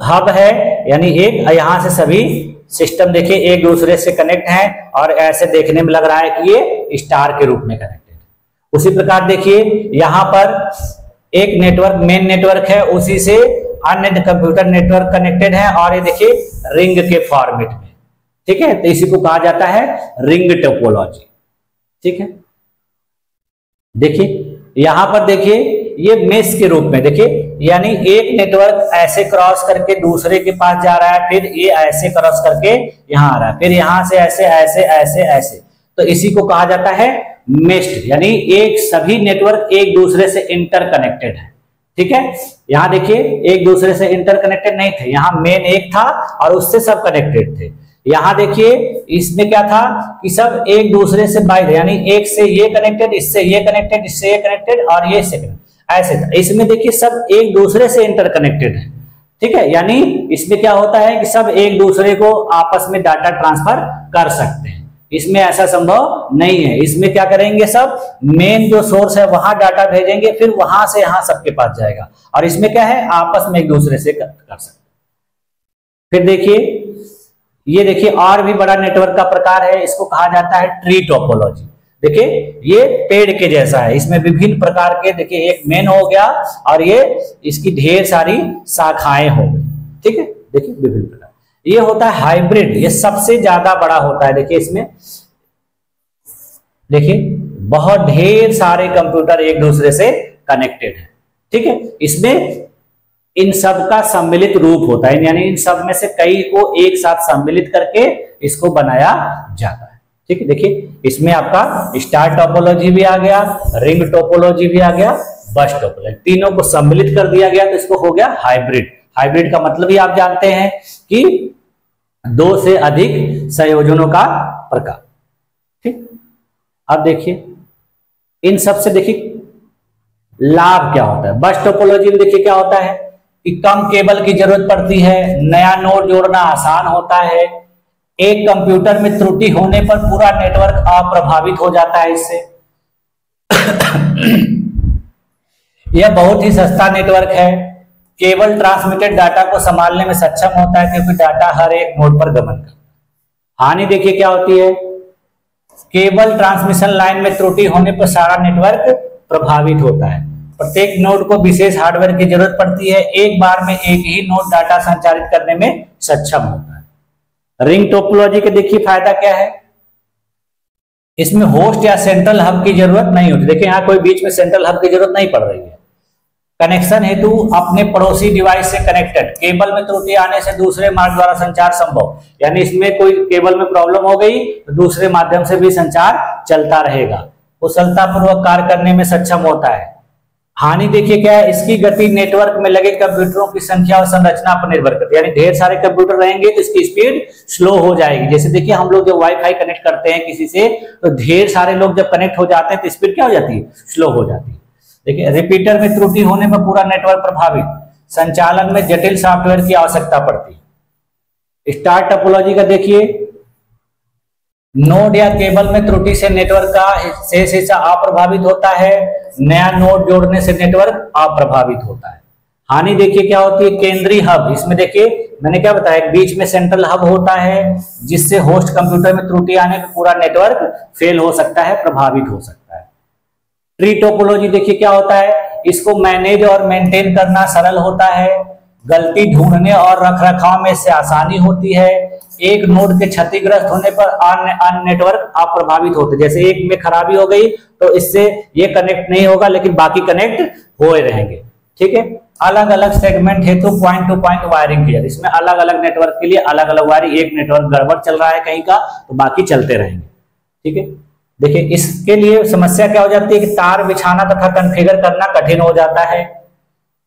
हब है, यानी एक यहाँ से सभी सिस्टम देखिए एक दूसरे से कनेक्ट है, और ऐसे देखने में लग रहा है कि ये स्टार के रूप में कनेक्टेड। उसी प्रकार देखिए यहाँ पर एक नेटवर्क मेन नेटवर्क है, उसी से अन्य कंप्यूटर नेटवर्क कनेक्टेड है, और ये देखिए रिंग के फॉर्मेट में। ठीक है, तो इसी को कहा जाता है रिंग टोपोलॉजी। ठीक है, देखिए यहां पर देखिए ये मेश के रूप में, देखिए यानी एक नेटवर्क ऐसे क्रॉस करके दूसरे के पास जा रहा है, फिर ये ऐसे क्रॉस करके यहां आ रहा है, फिर यहां से ऐसे ऐसे ऐसे ऐसे, तो इसी को कहा जाता है मेश्ड, यानी एक सभी नेटवर्क एक दूसरे से इंटरकनेक्टेड है। ठीक है, यहाँ देखिए एक दूसरे से इंटरकनेक्टेड नहीं थे, यहाँ मेन एक था और उससे सब कनेक्टेड थे। यहाँ देखिए इसमें क्या था कि सब एक दूसरे से बाहर, यानी एक से ये कनेक्टेड, इससे ये कनेक्टेड, इससे ये कनेक्टेड और ये से ऐसे था। इसमें देखिए सब एक दूसरे से इंटरकनेक्टेड है। ठीक है, यानी इसमें क्या होता है कि सब एक दूसरे को आपस में डाटा ट्रांसफर कर सकते हैं। इसमें ऐसा संभव नहीं है। इसमें क्या करेंगे, सब मेन जो सोर्स है वहां डाटा भेजेंगे, फिर वहां से यहां सबके पास जाएगा, और इसमें क्या है आपस में एक दूसरे से कर सकते। फिर देखिए ये देखिए और भी बड़ा नेटवर्क का प्रकार है, इसको कहा जाता है ट्री टोपोलॉजी। देखिए ये पेड़ के जैसा है, इसमें विभिन्न प्रकार के, देखिए एक मेन हो गया और ये इसकी ढेर सारी शाखाएं हो गई। ठीक है, देखिए विभिन्न प्रकार। ये होता है हाइब्रिड, ये सबसे ज्यादा बड़ा होता है। देखिए इसमें देखिए बहुत ढेर सारे कंप्यूटर एक दूसरे से कनेक्टेड है। ठीक है, इसमें इन सब का सम्मिलित रूप होता है, यानी इन सब में से कई को एक साथ सम्मिलित करके इसको बनाया जाता है। ठीक है, देखिए इसमें आपका स्टार टोपोलॉजी भी आ गया, रिंग टोपोलॉजी भी आ गया, बस टोपोलॉजी, तीनों को सम्मिलित कर दिया गया तो इसको हो गया हाइब्रिड। हाइब्रिड का मतलब ही आप जानते हैं कि दो से अधिक संयोजनों का प्रकार। ठीक, अब देखिए इन सब से देखिए लाभ क्या होता है। बस टोपोलॉजी में देखिए क्या होता है कि कम केबल की जरूरत पड़ती है, नया नोड जोड़ना आसान होता है, एक कंप्यूटर में त्रुटि होने पर पूरा नेटवर्क अप्रभावित हो जाता है इससे। यह बहुत ही सस्ता नेटवर्क है, केवल ट्रांसमिटेड डाटा को संभालने में सक्षम होता है क्योंकि डाटा हर एक नोड पर गमन करता है। हानि देखिए क्या होती है, केबल ट्रांसमिशन लाइन में त्रुटि होने पर सारा नेटवर्क प्रभावित होता है। प्रत्येक नोड को विशेष हार्डवेयर की जरूरत पड़ती है, एक बार में एक ही नोड डाटा संचारित करने में सक्षम होता है। रिंग टोपोलॉजी के देखिए फायदा क्या है, इसमें होस्ट या सेंट्रल हब की जरूरत नहीं होती। देखिए यहाँ कोई बीच में सेंट्रल हब की जरूरत नहीं पड़ रही है। कनेक्शन हेतु अपने पड़ोसी डिवाइस से कनेक्टेड, केबल में त्रुटि आने से दूसरे मार्ग द्वारा संचार संभव, यानी इसमें कोई केबल में प्रॉब्लम हो गई तो दूसरे माध्यम से भी संचार चलता रहेगा, कुशलतापूर्वक कार्य करने में सक्षम होता है। हानि देखिए क्या है, इसकी गति नेटवर्क में लगे कंप्यूटरों की संख्या और संरचना पर निर्भर करती है, यानी ढेर सारे कंप्यूटर रहेंगे तो इसकी स्पीड स्लो हो जाएगी। जैसे देखिए हम लोग जब वाईफाई कनेक्ट करते हैं किसी से तो ढेर सारे लोग जब कनेक्ट हो जाते हैं तो स्पीड क्या हो जाती है, स्लो हो जाती है। देखिए रिपीटर में त्रुटि होने पर पूरा नेटवर्क प्रभावित, संचालन में जटिल सॉफ्टवेयर की आवश्यकता पड़ती है। स्टार टोपोलॉजी का देखिए, नोड या केबल में त्रुटि से नेटवर्क का शेष हिस्सा अप्रभावित होता है, नया नोड जोड़ने से नेटवर्क अप्रभावित होता है। हानि देखिए क्या होती है, केंद्रीय हब, इसमें देखिए मैंने क्या बताया, बीच में सेंट्रल हब होता है जिससे होस्ट कंप्यूटर में त्रुटि आने पर पूरा नेटवर्क फेल हो सकता है, प्रभावित हो सकता है। ट्री टोपोलॉजी देखिए क्या होता है, इसको मैनेज और मेंटेन करना सरल होता है, गलती ढूंढने और रखरखाव में इससे आसानी होती है, एक नोड के क्षतिग्रस्त होने पर अन्य नेटवर्क अप्रभावित होते, जैसे एक में खराबी हो गई तो इससे ये कनेक्ट नहीं होगा लेकिन बाकी कनेक्ट हो रहेंगे। ठीक है, अलग अलग सेगमेंट हेतु पॉइंट टू पॉइंट वायरिंग किया, इसमें अलग अलग नेटवर्क के लिए अलग अलग वायरिंग, एक नेटवर्क गड़बड़ चल रहा है कहीं का तो बाकी चलते रहेंगे। ठीक है, देखिए इसके लिए समस्या क्या हो जाती है कि तार बिछाना तथा कॉन्फ़िगर करना कठिन हो जाता है,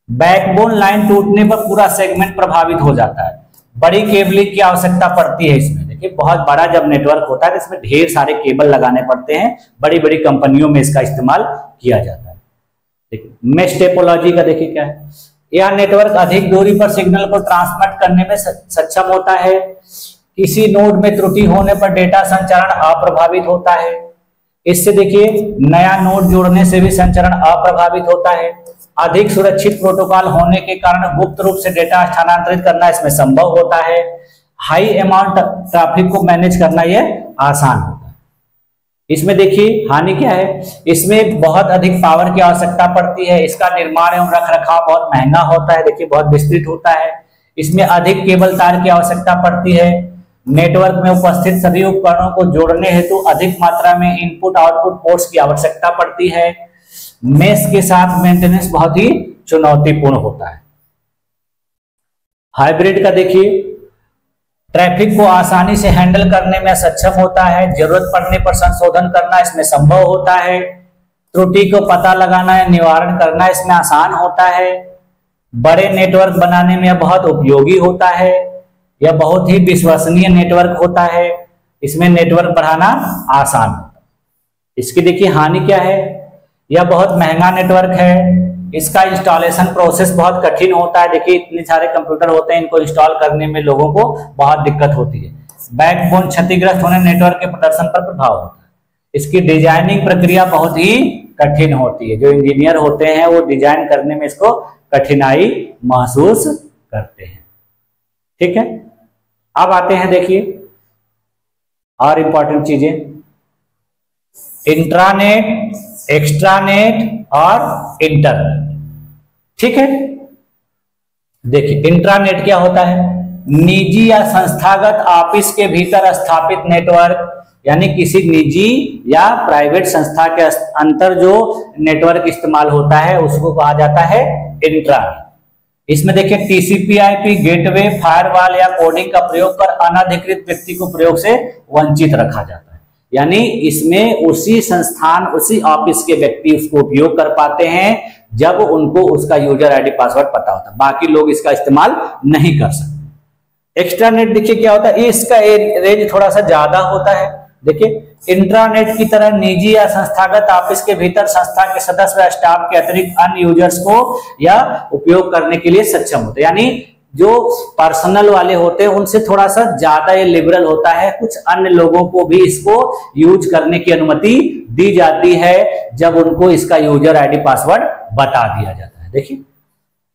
बैकबोन लाइन टूटने पर पूरा सेगमेंट प्रभावित हो जाता है, बड़ी केबलिंग की आवश्यकता पड़ती है इसमें। देखिए बहुत बड़ा जब नेटवर्क होता है तो इसमें ढेर सारे केबल लगाने पड़ते हैं, बड़ी बड़ी कंपनियों में इसका इस्तेमाल किया जाता है। देखिए मेश टोपोलॉजी का देखिए क्या है, यह नेटवर्क अधिक दूरी पर सिग्नल को ट्रांसमिट करने में सक्षम होता है, किसी नोड में त्रुटि होने पर डेटा संचारण अप्रभावित होता है, इससे देखिए नया नोड जोड़ने से भी संचरण अप्रभावित होता है, अधिक सुरक्षित प्रोटोकॉल होने के कारण गुप्त रूप से डेटा स्थानांतरित करना इसमें संभव होता है, हाई अमाउंट ट्रैफिक को मैनेज करना यह आसान होता है। इसमें देखिए हानि क्या है, इसमें बहुत अधिक पावर की आवश्यकता पड़ती है, इसका निर्माण एवं रखरखाव बहुत महंगा होता है, देखिए बहुत विस्तृत होता है, इसमें अधिक केबल तार की आवश्यकता पड़ती है, नेटवर्क में उपस्थित सभी उपकरणों को जोड़ने हेतु अधिक मात्रा में इनपुट आउटपुट पोर्ट्स की आवश्यकता पड़ती है, मेश के साथ मेंटेनेंस बहुत ही चुनौतीपूर्ण होता है। हाइब्रिड का देखिए, ट्रैफिक को आसानी से हैंडल करने में सक्षम होता है, जरूरत पड़ने पर संशोधन करना इसमें संभव होता है, त्रुटि को पता लगाना या निवारण करना इसमें आसान होता है, बड़े नेटवर्क बनाने में बहुत उपयोगी होता है, यह बहुत ही विश्वसनीय नेटवर्क होता है, इसमें नेटवर्क बढ़ाना आसान होता है। इसकी देखिए हानि क्या है, यह बहुत महंगा नेटवर्क है, इसका इंस्टॉलेशन प्रोसेस बहुत कठिन होता है, देखिए इतने सारे कंप्यूटर होते हैं, इनको इंस्टॉल करने में लोगों को बहुत दिक्कत होती है, बैकबोन क्षतिग्रस्त होने नेटवर्क के प्रदर्शन पर प्रभाव होता है, इसकी डिजाइनिंग प्रक्रिया बहुत ही कठिन होती है, जो इंजीनियर होते हैं वो डिजाइन करने में इसको कठिनाई महसूस करते हैं। ठीक है, अब आते हैं देखिए और इंपॉर्टेंट चीजें, इंट्रानेट, एक्स्ट्रानेट और इंटरनेट। ठीक है, देखिए इंट्रानेट क्या होता है, निजी या संस्थागत ऑफिस के भीतर स्थापित नेटवर्क, यानी किसी निजी या प्राइवेट संस्था के अंतर जो नेटवर्क इस्तेमाल होता है उसको कहा जाता है इंट्रानेट। इसमें देखिए टीसीपी/आईपी, गेटवे, फायरवॉल या कोडिंग का प्रयोग कर अनधिकृत व्यक्ति को प्रयोग से वंचित रखा जाता है, यानी इसमें उसी संस्थान उसी ऑफिस के व्यक्ति उसको उपयोग कर पाते हैं जब उनको उसका यूजर आईडी पासवर्ड पता होता है, बाकी लोग इसका इस्तेमाल नहीं कर सकते। एक्स्ट्रानेट देखिए क्या होता है, इसका रेंज थोड़ा सा ज्यादा होता है। देखिए इंट्रानेट की तरह निजी या संस्थागत ऑफिस के भीतर संस्था के सदस्य व स्टाफ के अतिरिक्त अन्य यूजर्स को या उपयोग करने के लिए सक्षम होते हैं, यानी जो पर्सनल वाले होते हैं उनसे थोड़ा सा ज्यादा ये लिबरल होता है, कुछ अन्य लोगों को भी इसको यूज करने की अनुमति दी जाती है जब उनको इसका यूजर आईडी पासवर्ड बता दिया जाता है। देखिए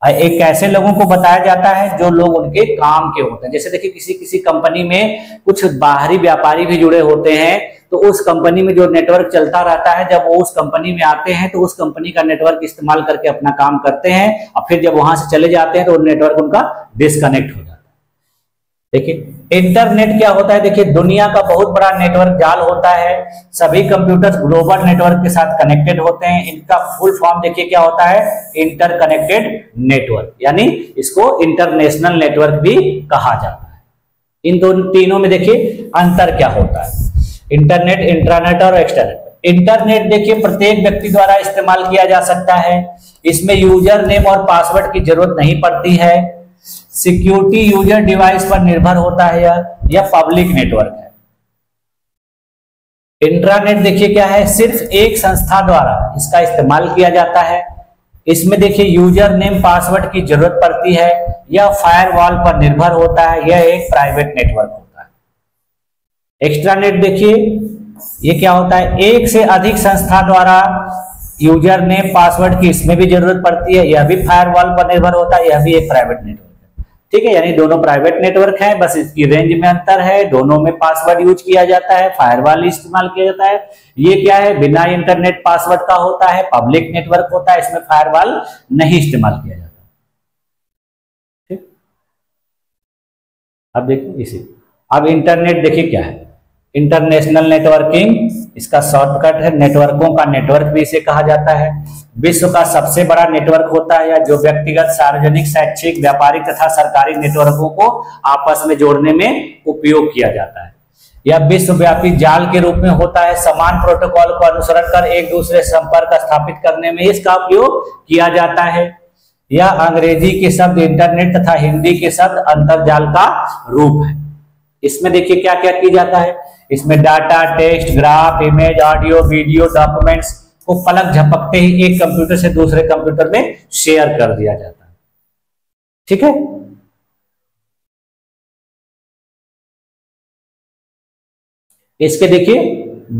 एक ऐसे लोगों को बताया जाता है जो लोग उनके काम के होते हैं, जैसे देखिए किसी किसी कंपनी में कुछ बाहरी व्यापारी भी जुड़े होते हैं, तो उस कंपनी में जो नेटवर्क चलता रहता है जब वो उस कंपनी में आते हैं तो उस कंपनी का नेटवर्क इस्तेमाल करके अपना काम करते हैं और फिर जब वहां से चले जाते हैं तो नेटवर्क उनका डिस्कनेक्ट हो जाता है। देखिए इंटरनेट क्या होता है, देखिए दुनिया का बहुत बड़ा नेटवर्क जाल होता है, सभी कंप्यूटर ग्लोबल नेटवर्क के साथ कनेक्टेड होते हैं। इनका फुल फॉर्म देखिए क्या होता है, इंटरकनेक्टेड नेटवर्क, यानी इसको इंटरनेशनल नेटवर्क भी कहा जाता है। इन दोनों तीनों में देखिए अंतर क्या होता है, इंटरनेट, इंट्रानेट और एक्सटरनेट। इंटरनेट देखिए प्रत्येक व्यक्ति द्वारा इस्तेमाल किया जा सकता है, इसमें यूजर नेम और पासवर्ड की जरूरत नहीं पड़ती है, सिक्योरिटी यूजर डिवाइस पर निर्भर होता है, यह पब्लिक नेटवर्क है। इंट्रानेट देखिए क्या है, सिर्फ एक संस्था द्वारा इसका इस्तेमाल किया जाता है, इसमें देखिए यूजर नेम पासवर्ड की जरूरत पड़ती है, यह फायरवॉल पर निर्भर होता है, यह एक प्राइवेट नेटवर्क होता है। एक्स्ट्रानेट देखिए ये क्या होता है, एक से अधिक संस्था द्वारा यूजर नेम पासवर्ड की इसमें भी जरूरत पड़ती है, यह भी फायरवॉल पर निर्भर होता है, यह भी एक प्राइवेट नेटवर्क है। ठीक है, यानी दोनों प्राइवेट नेटवर्क है, बस इसकी रेंज में अंतर है, दोनों में पासवर्ड यूज किया जाता है, फायरवॉल इस्तेमाल किया जाता है। ये क्या है, बिना इंटरनेट पासवर्ड का होता है, पब्लिक नेटवर्क होता है, इसमें फायरवॉल नहीं इस्तेमाल किया जाता। ठीक, अब देखिए इसी अब इंटरनेट देखिए क्या है, इंटरनेशनल नेटवर्किंग इसका शॉर्टकट है, नेटवर्कों का नेटवर्क भी इसे कहा जाता है। विश्व का सबसे बड़ा नेटवर्क होता है, या जो व्यक्तिगत, सार्वजनिक, शैक्षिक, व्यापारिक तथा सरकारी नेटवर्कों को आपस में जोड़ने में उपयोग किया जाता है। यह विश्वव्यापी जाल के रूप में होता है, समान प्रोटोकॉल को अनुसरण कर एक दूसरे से संपर्क स्थापित करने में इसका उपयोग किया जाता है। यह अंग्रेजी के शब्द इंटरनेट तथा हिंदी के शब्द अंतरजाल का रूप है। इसमें देखिए क्या क्या किया जाता है, इसमें data, text, graph, image, audio, video, documents को पलक झपकते ही एक कंप्यूटर से दूसरे कंप्यूटर में शेयर कर दिया जाता है। ठीक है, इसके देखिए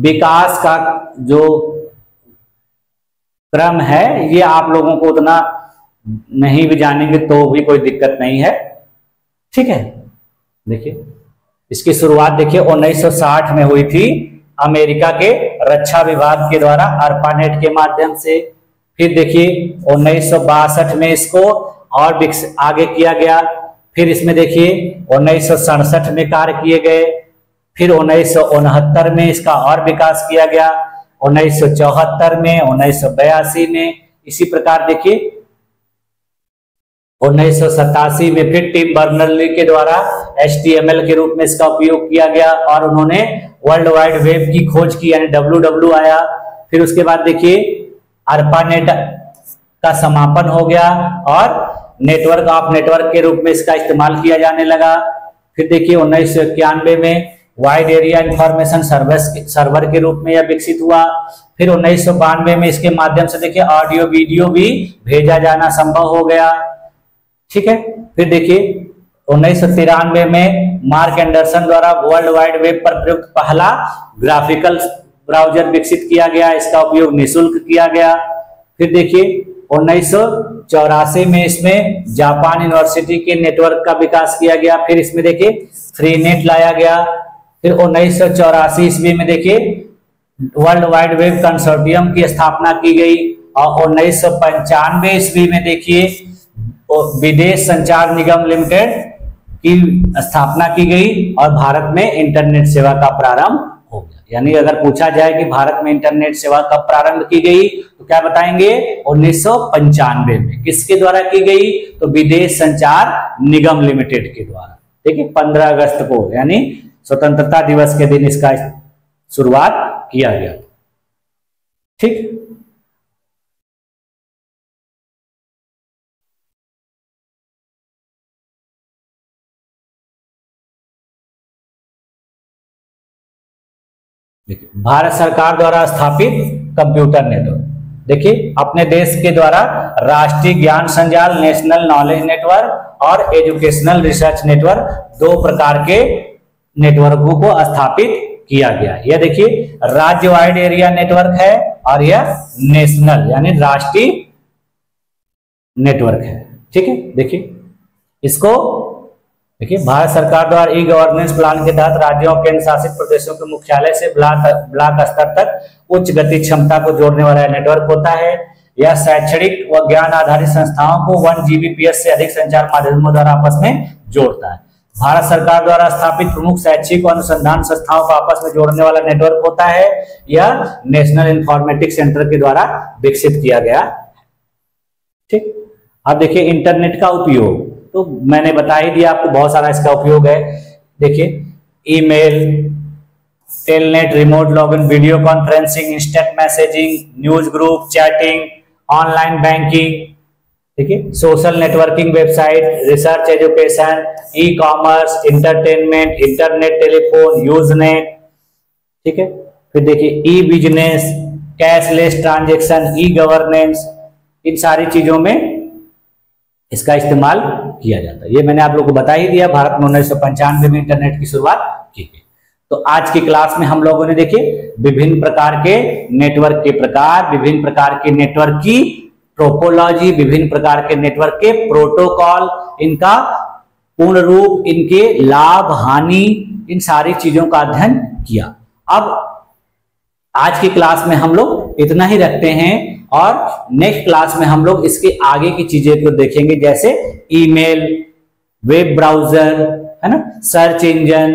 विकास का जो क्रम है ये आप लोगों को उतना नहीं भी जानेंगे तो भी कोई दिक्कत नहीं है। ठीक है, देखिए इसकी शुरुआत देखिए 1960 में हुई थी, अमेरिका के रक्षा विभाग के द्वारा ARPANET के माध्यम से। फिर देखिए 1962 में इसको और आगे किया गया, फिर इसमें देखिए 1967 में कार्य किए गए, फिर 1969 में इसका और विकास किया गया, 1974 में, 1982 में, इसी प्रकार देखिए 1987 में फिर टिम बर्नर्ली के द्वारा HTML के रूप में इसका उपयोग किया गया और उन्होंने वर्ल्ड वाइड वेब की खोज की, यानी WW आया। फिर उसके बाद देखिए ARPANET का समापन हो गया और नेटवर्क ऑफ नेटवर्क के रूप में इसका इस्तेमाल किया जाने लगा। फिर देखिए 1991 में वाइड एरिया इंफॉर्मेशन सर्वर के रूप में यह विकसित हुआ। फिर 1992 में इसके माध्यम से देखिए ऑडियो वीडियो भी भेजा जाना संभव हो गया। ठीक है, फिर देखिए 1993 में मार्क एंडरसन द्वारा वर्ल्ड वाइड वेब पर प्रयुक्त पहला ग्राफिकल ब्राउजर विकसित किया गया, इसका उपयोग निःशुल्क किया गया। फिर देखिए 1984 में इसमें जापान यूनिवर्सिटी के नेटवर्क का विकास किया गया। फिर इसमें देखिए फ्री नेट लाया गया। फिर 1984 ईस्वी में देखिए वर्ल्ड वाइड वेब कंसोर्टियम की स्थापना की गई और 1995 ईस्वी में देखिए विदेश संचार निगम लिमिटेड की स्थापना की गई और भारत में इंटरनेट सेवा का प्रारंभ हो गया। यानी अगर पूछा जाए कि भारत में इंटरनेट सेवा कब प्रारंभ की गई तो क्या बताएंगे 1995 में। किसके द्वारा की गई तो विदेश संचार निगम लिमिटेड के द्वारा। ठीक है, 15 अगस्त को यानी स्वतंत्रता दिवस के दिन इसका शुरुआत किया गया। ठीक, भारत सरकार द्वारा स्थापित कंप्यूटर नेटवर्क। देखिए अपने देश के द्वारा राष्ट्रीय ज्ञान संजाल नेशनल नॉलेज नेटवर्क और एजुकेशनल रिसर्च नेटवर्क दो प्रकार के नेटवर्कों को स्थापित किया गया। यह देखिए राज्य वाइड एरिया नेटवर्क है और यह नेशनल यानी राष्ट्रीय नेटवर्क है। ठीक है, देखिए इसको देखिए भारत सरकार द्वारा ई गवर्नेंस प्लान के तहत राज्यों और केंद्र शासित प्रदेशों के मुख्यालय से ब्लॉक स्तर तक उच्च गति क्षमता को जोड़ने वाला नेटवर्क होता है। यह शैक्षणिक व ज्ञान आधारित संस्थाओं को 1 Gbps से अधिक संचार माध्यमों द्वारा आपस में जोड़ता है। भारत सरकार द्वारा स्थापित प्रमुख शैक्षिक और अनुसंधान संस्थाओं को आपस में जोड़ने वाला नेटवर्क होता है। यह नेशनल इंफॉर्मेटिक्स सेंटर के द्वारा विकसित किया गया। ठीक, अब देखिए इंटरनेट का उपयोग तो मैंने बता ही दिया आपको, बहुत सारा इसका उपयोग है। देखिए email, telnet, remote login, video conferencing, instant messaging, news group, chatting, online banking, ठीक है, social networking website, research education, e commerce, entertainment, internet telephone, Usenet. ठीक है, फिर देखिए e business, cashless transaction, e governance, इन सारी चीजों में इसका इस्तेमाल किया जाता है। ये मैंने आप लोगों को बता ही दिया। भारत में 1995 में इंटरनेट की शुरुआत की गई। तो आज की क्लास में हम लोगों ने देखिए विभिन्न प्रकार के नेटवर्क के प्रकार, विभिन्न प्रकार के नेटवर्क की टोपोलॉजी, विभिन्न प्रकार के नेटवर्क के प्रोटोकॉल, इनका पूर्ण रूप, इनके लाभ हानि, इन सारी चीजों का अध्ययन किया। अब आज की क्लास में हम लोग इतना ही रखते हैं और नेक्स्ट क्लास में हम लोग इसके आगे की चीजें को देखेंगे, जैसे ईमेल, वेब ब्राउजर, है ना, सर्च इंजन,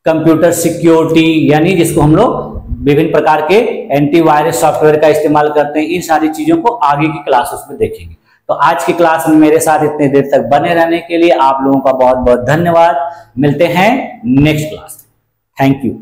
कंप्यूटर सिक्योरिटी यानी जिसको हम लोग विभिन्न प्रकार के एंटीवायरस सॉफ्टवेयर का इस्तेमाल करते हैं। इन सारी चीजों को आगे की क्लासेस में देखेंगे। तो आज की क्लास में मेरे साथ इतने देर तक बने रहने के लिए आप लोगों का बहुत बहुत धन्यवाद। मिलते हैं नेक्स्ट क्लास। Thank you.